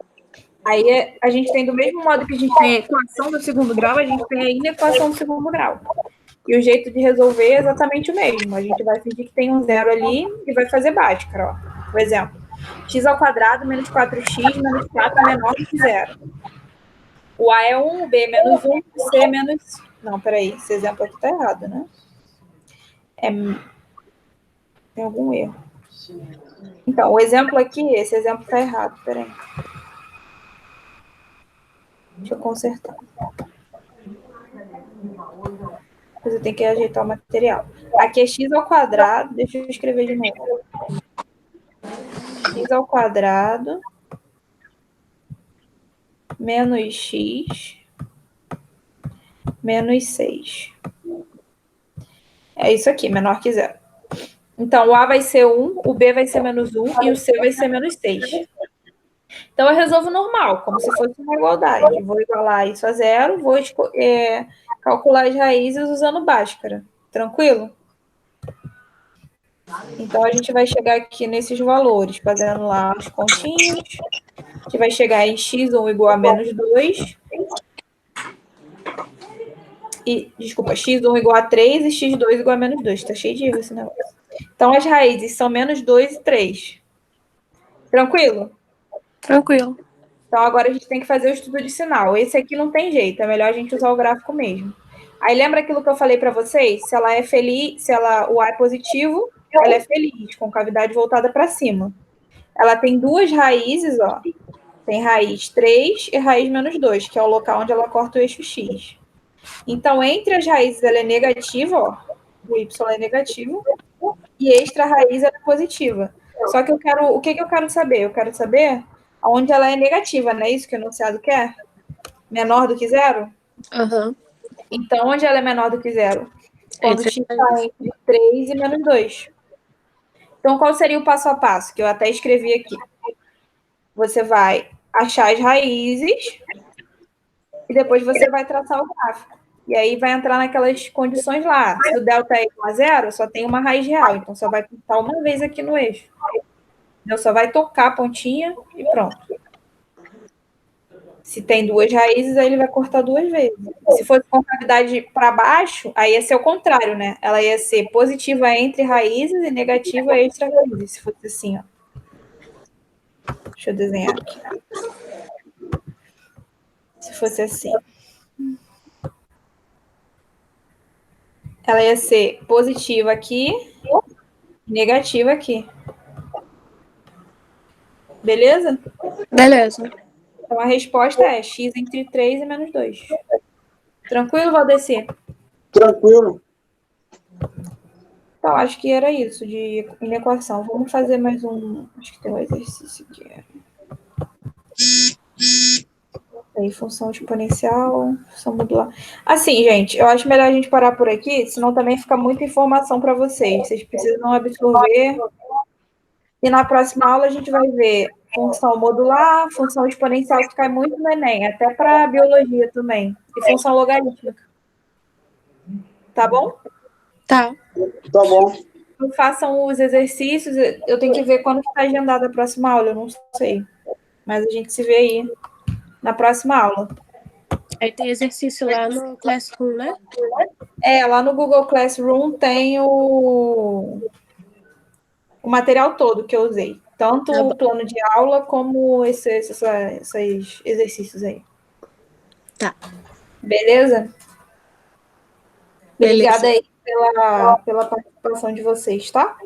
Aí a gente tem, do mesmo modo que a gente tem a equação do segundo grau, a gente tem a inequação do segundo grau. E o jeito de resolver é exatamente o mesmo. A gente vai fingir que tem um 0 ali e vai fazer Bhaskara, ó. Por exemplo, x ao quadrado menos 4x menos 4 é menor do que 0. O A é 1, o B é menos 1, o C é menos... Não, peraí, esse exemplo aqui tá errado, né? Tem algum erro. Então, o exemplo aqui, esse exemplo tá errado, peraí. Deixa eu consertar. Depois eu tenho que ajeitar o material. Aqui é x ao quadrado, deixa eu escrever de novo. X ao quadrado menos x menos 6. É isso aqui, menor que 0. Então, o A vai ser 1, o B vai ser menos 1 e o C vai ser menos 6. Então, eu resolvo normal, como se fosse uma igualdade. Vou igualar isso a 0, vou calcular as raízes usando Bhaskara. Tranquilo? Então, a gente vai chegar aqui nesses valores, fazendo lá as continhas. A gente vai chegar em x1 igual a menos 2. Desculpa, x1 igual a 3 e x2 igual a menos 2. Tá cheio de erro esse negócio. Então, as raízes são menos 2 e 3. Tranquilo? Tranquilo. Então, agora a gente tem que fazer o estudo de sinal. Esse aqui não tem jeito, é melhor a gente usar o gráfico mesmo. Aí, lembra aquilo que eu falei para vocês? Se ela é feliz, o A é positivo, ela é feliz, com cavidade voltada para cima. Ela tem duas raízes, ó. Tem raiz 3 e raiz menos 2, que é o local onde ela corta o eixo X. Então, entre as raízes, ela é negativa, ó. O Y é negativo. E extra raiz ela é positiva. Só que o que eu quero saber? Eu quero saber onde ela é negativa, não é isso que o enunciado quer? Menor do que 0? Uhum. Então, onde ela é menor do que 0? Quando x está entre 3 e menos 2. Então, qual seria o passo a passo? Que eu até escrevi aqui. Você vai achar as raízes e depois você vai traçar o gráfico. E aí vai entrar naquelas condições lá. Se o delta é igual a 0, só tem uma raiz real. Então, só vai pintar uma vez aqui no eixo. Então, só vai tocar a pontinha e pronto. Se tem duas raízes, aí ele vai cortar duas vezes. Se fosse com cavidade para baixo, aí ia ser o contrário, né? Ela ia ser positiva entre raízes e negativa extra raízes. Se fosse assim, ó. Deixa eu desenhar aqui. Se fosse assim. Ela ia ser positiva aqui, negativa aqui. Beleza? Beleza. Então a resposta é x entre 3 e menos 2. Tranquilo, Valdeci? Tranquilo. Então, acho que era isso de equação. Vamos fazer mais um. Acho que tem um exercício aqui. Aí, função exponencial, função modular. Assim, gente, eu acho melhor a gente parar por aqui, senão também fica muita informação para vocês. Vocês precisam absorver. E na próxima aula a gente vai ver função modular, função exponencial, que cai muito no Enem, até para biologia também. E função logarítmica. Tá bom? Tá. Tá bom. Então, façam os exercícios. Eu tenho que ver quando está agendada a próxima aula, eu não sei. Mas a gente se vê aí na próxima aula. Aí tem exercício lá no Classroom, né? Lá no Google Classroom tem o material todo que eu usei. Tanto Tá o bom. plano de aula como esses exercícios aí. Tá. Beleza? Beleza. Obrigada aí pela participação de vocês, tá?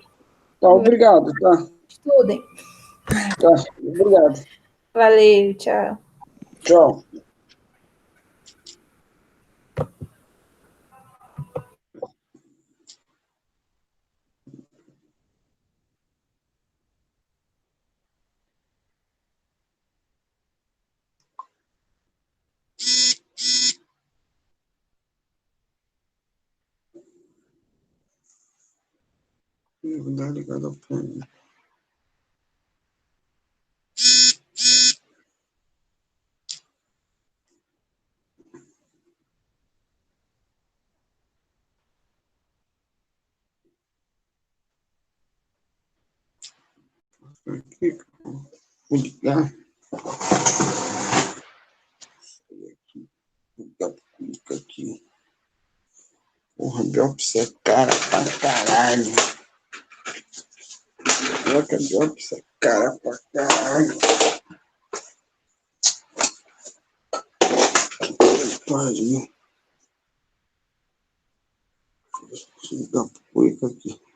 Tá, obrigado, tá? Estudem. Tá, obrigado. Valeu, tchau. Tchau. Vou dar ligado ao plano. Aqui, vou ligar. Clica aqui. Porra, biópsia é cara pra caralho. Coloca a biópsia é cara pra caralho. Pariu. Clica aqui.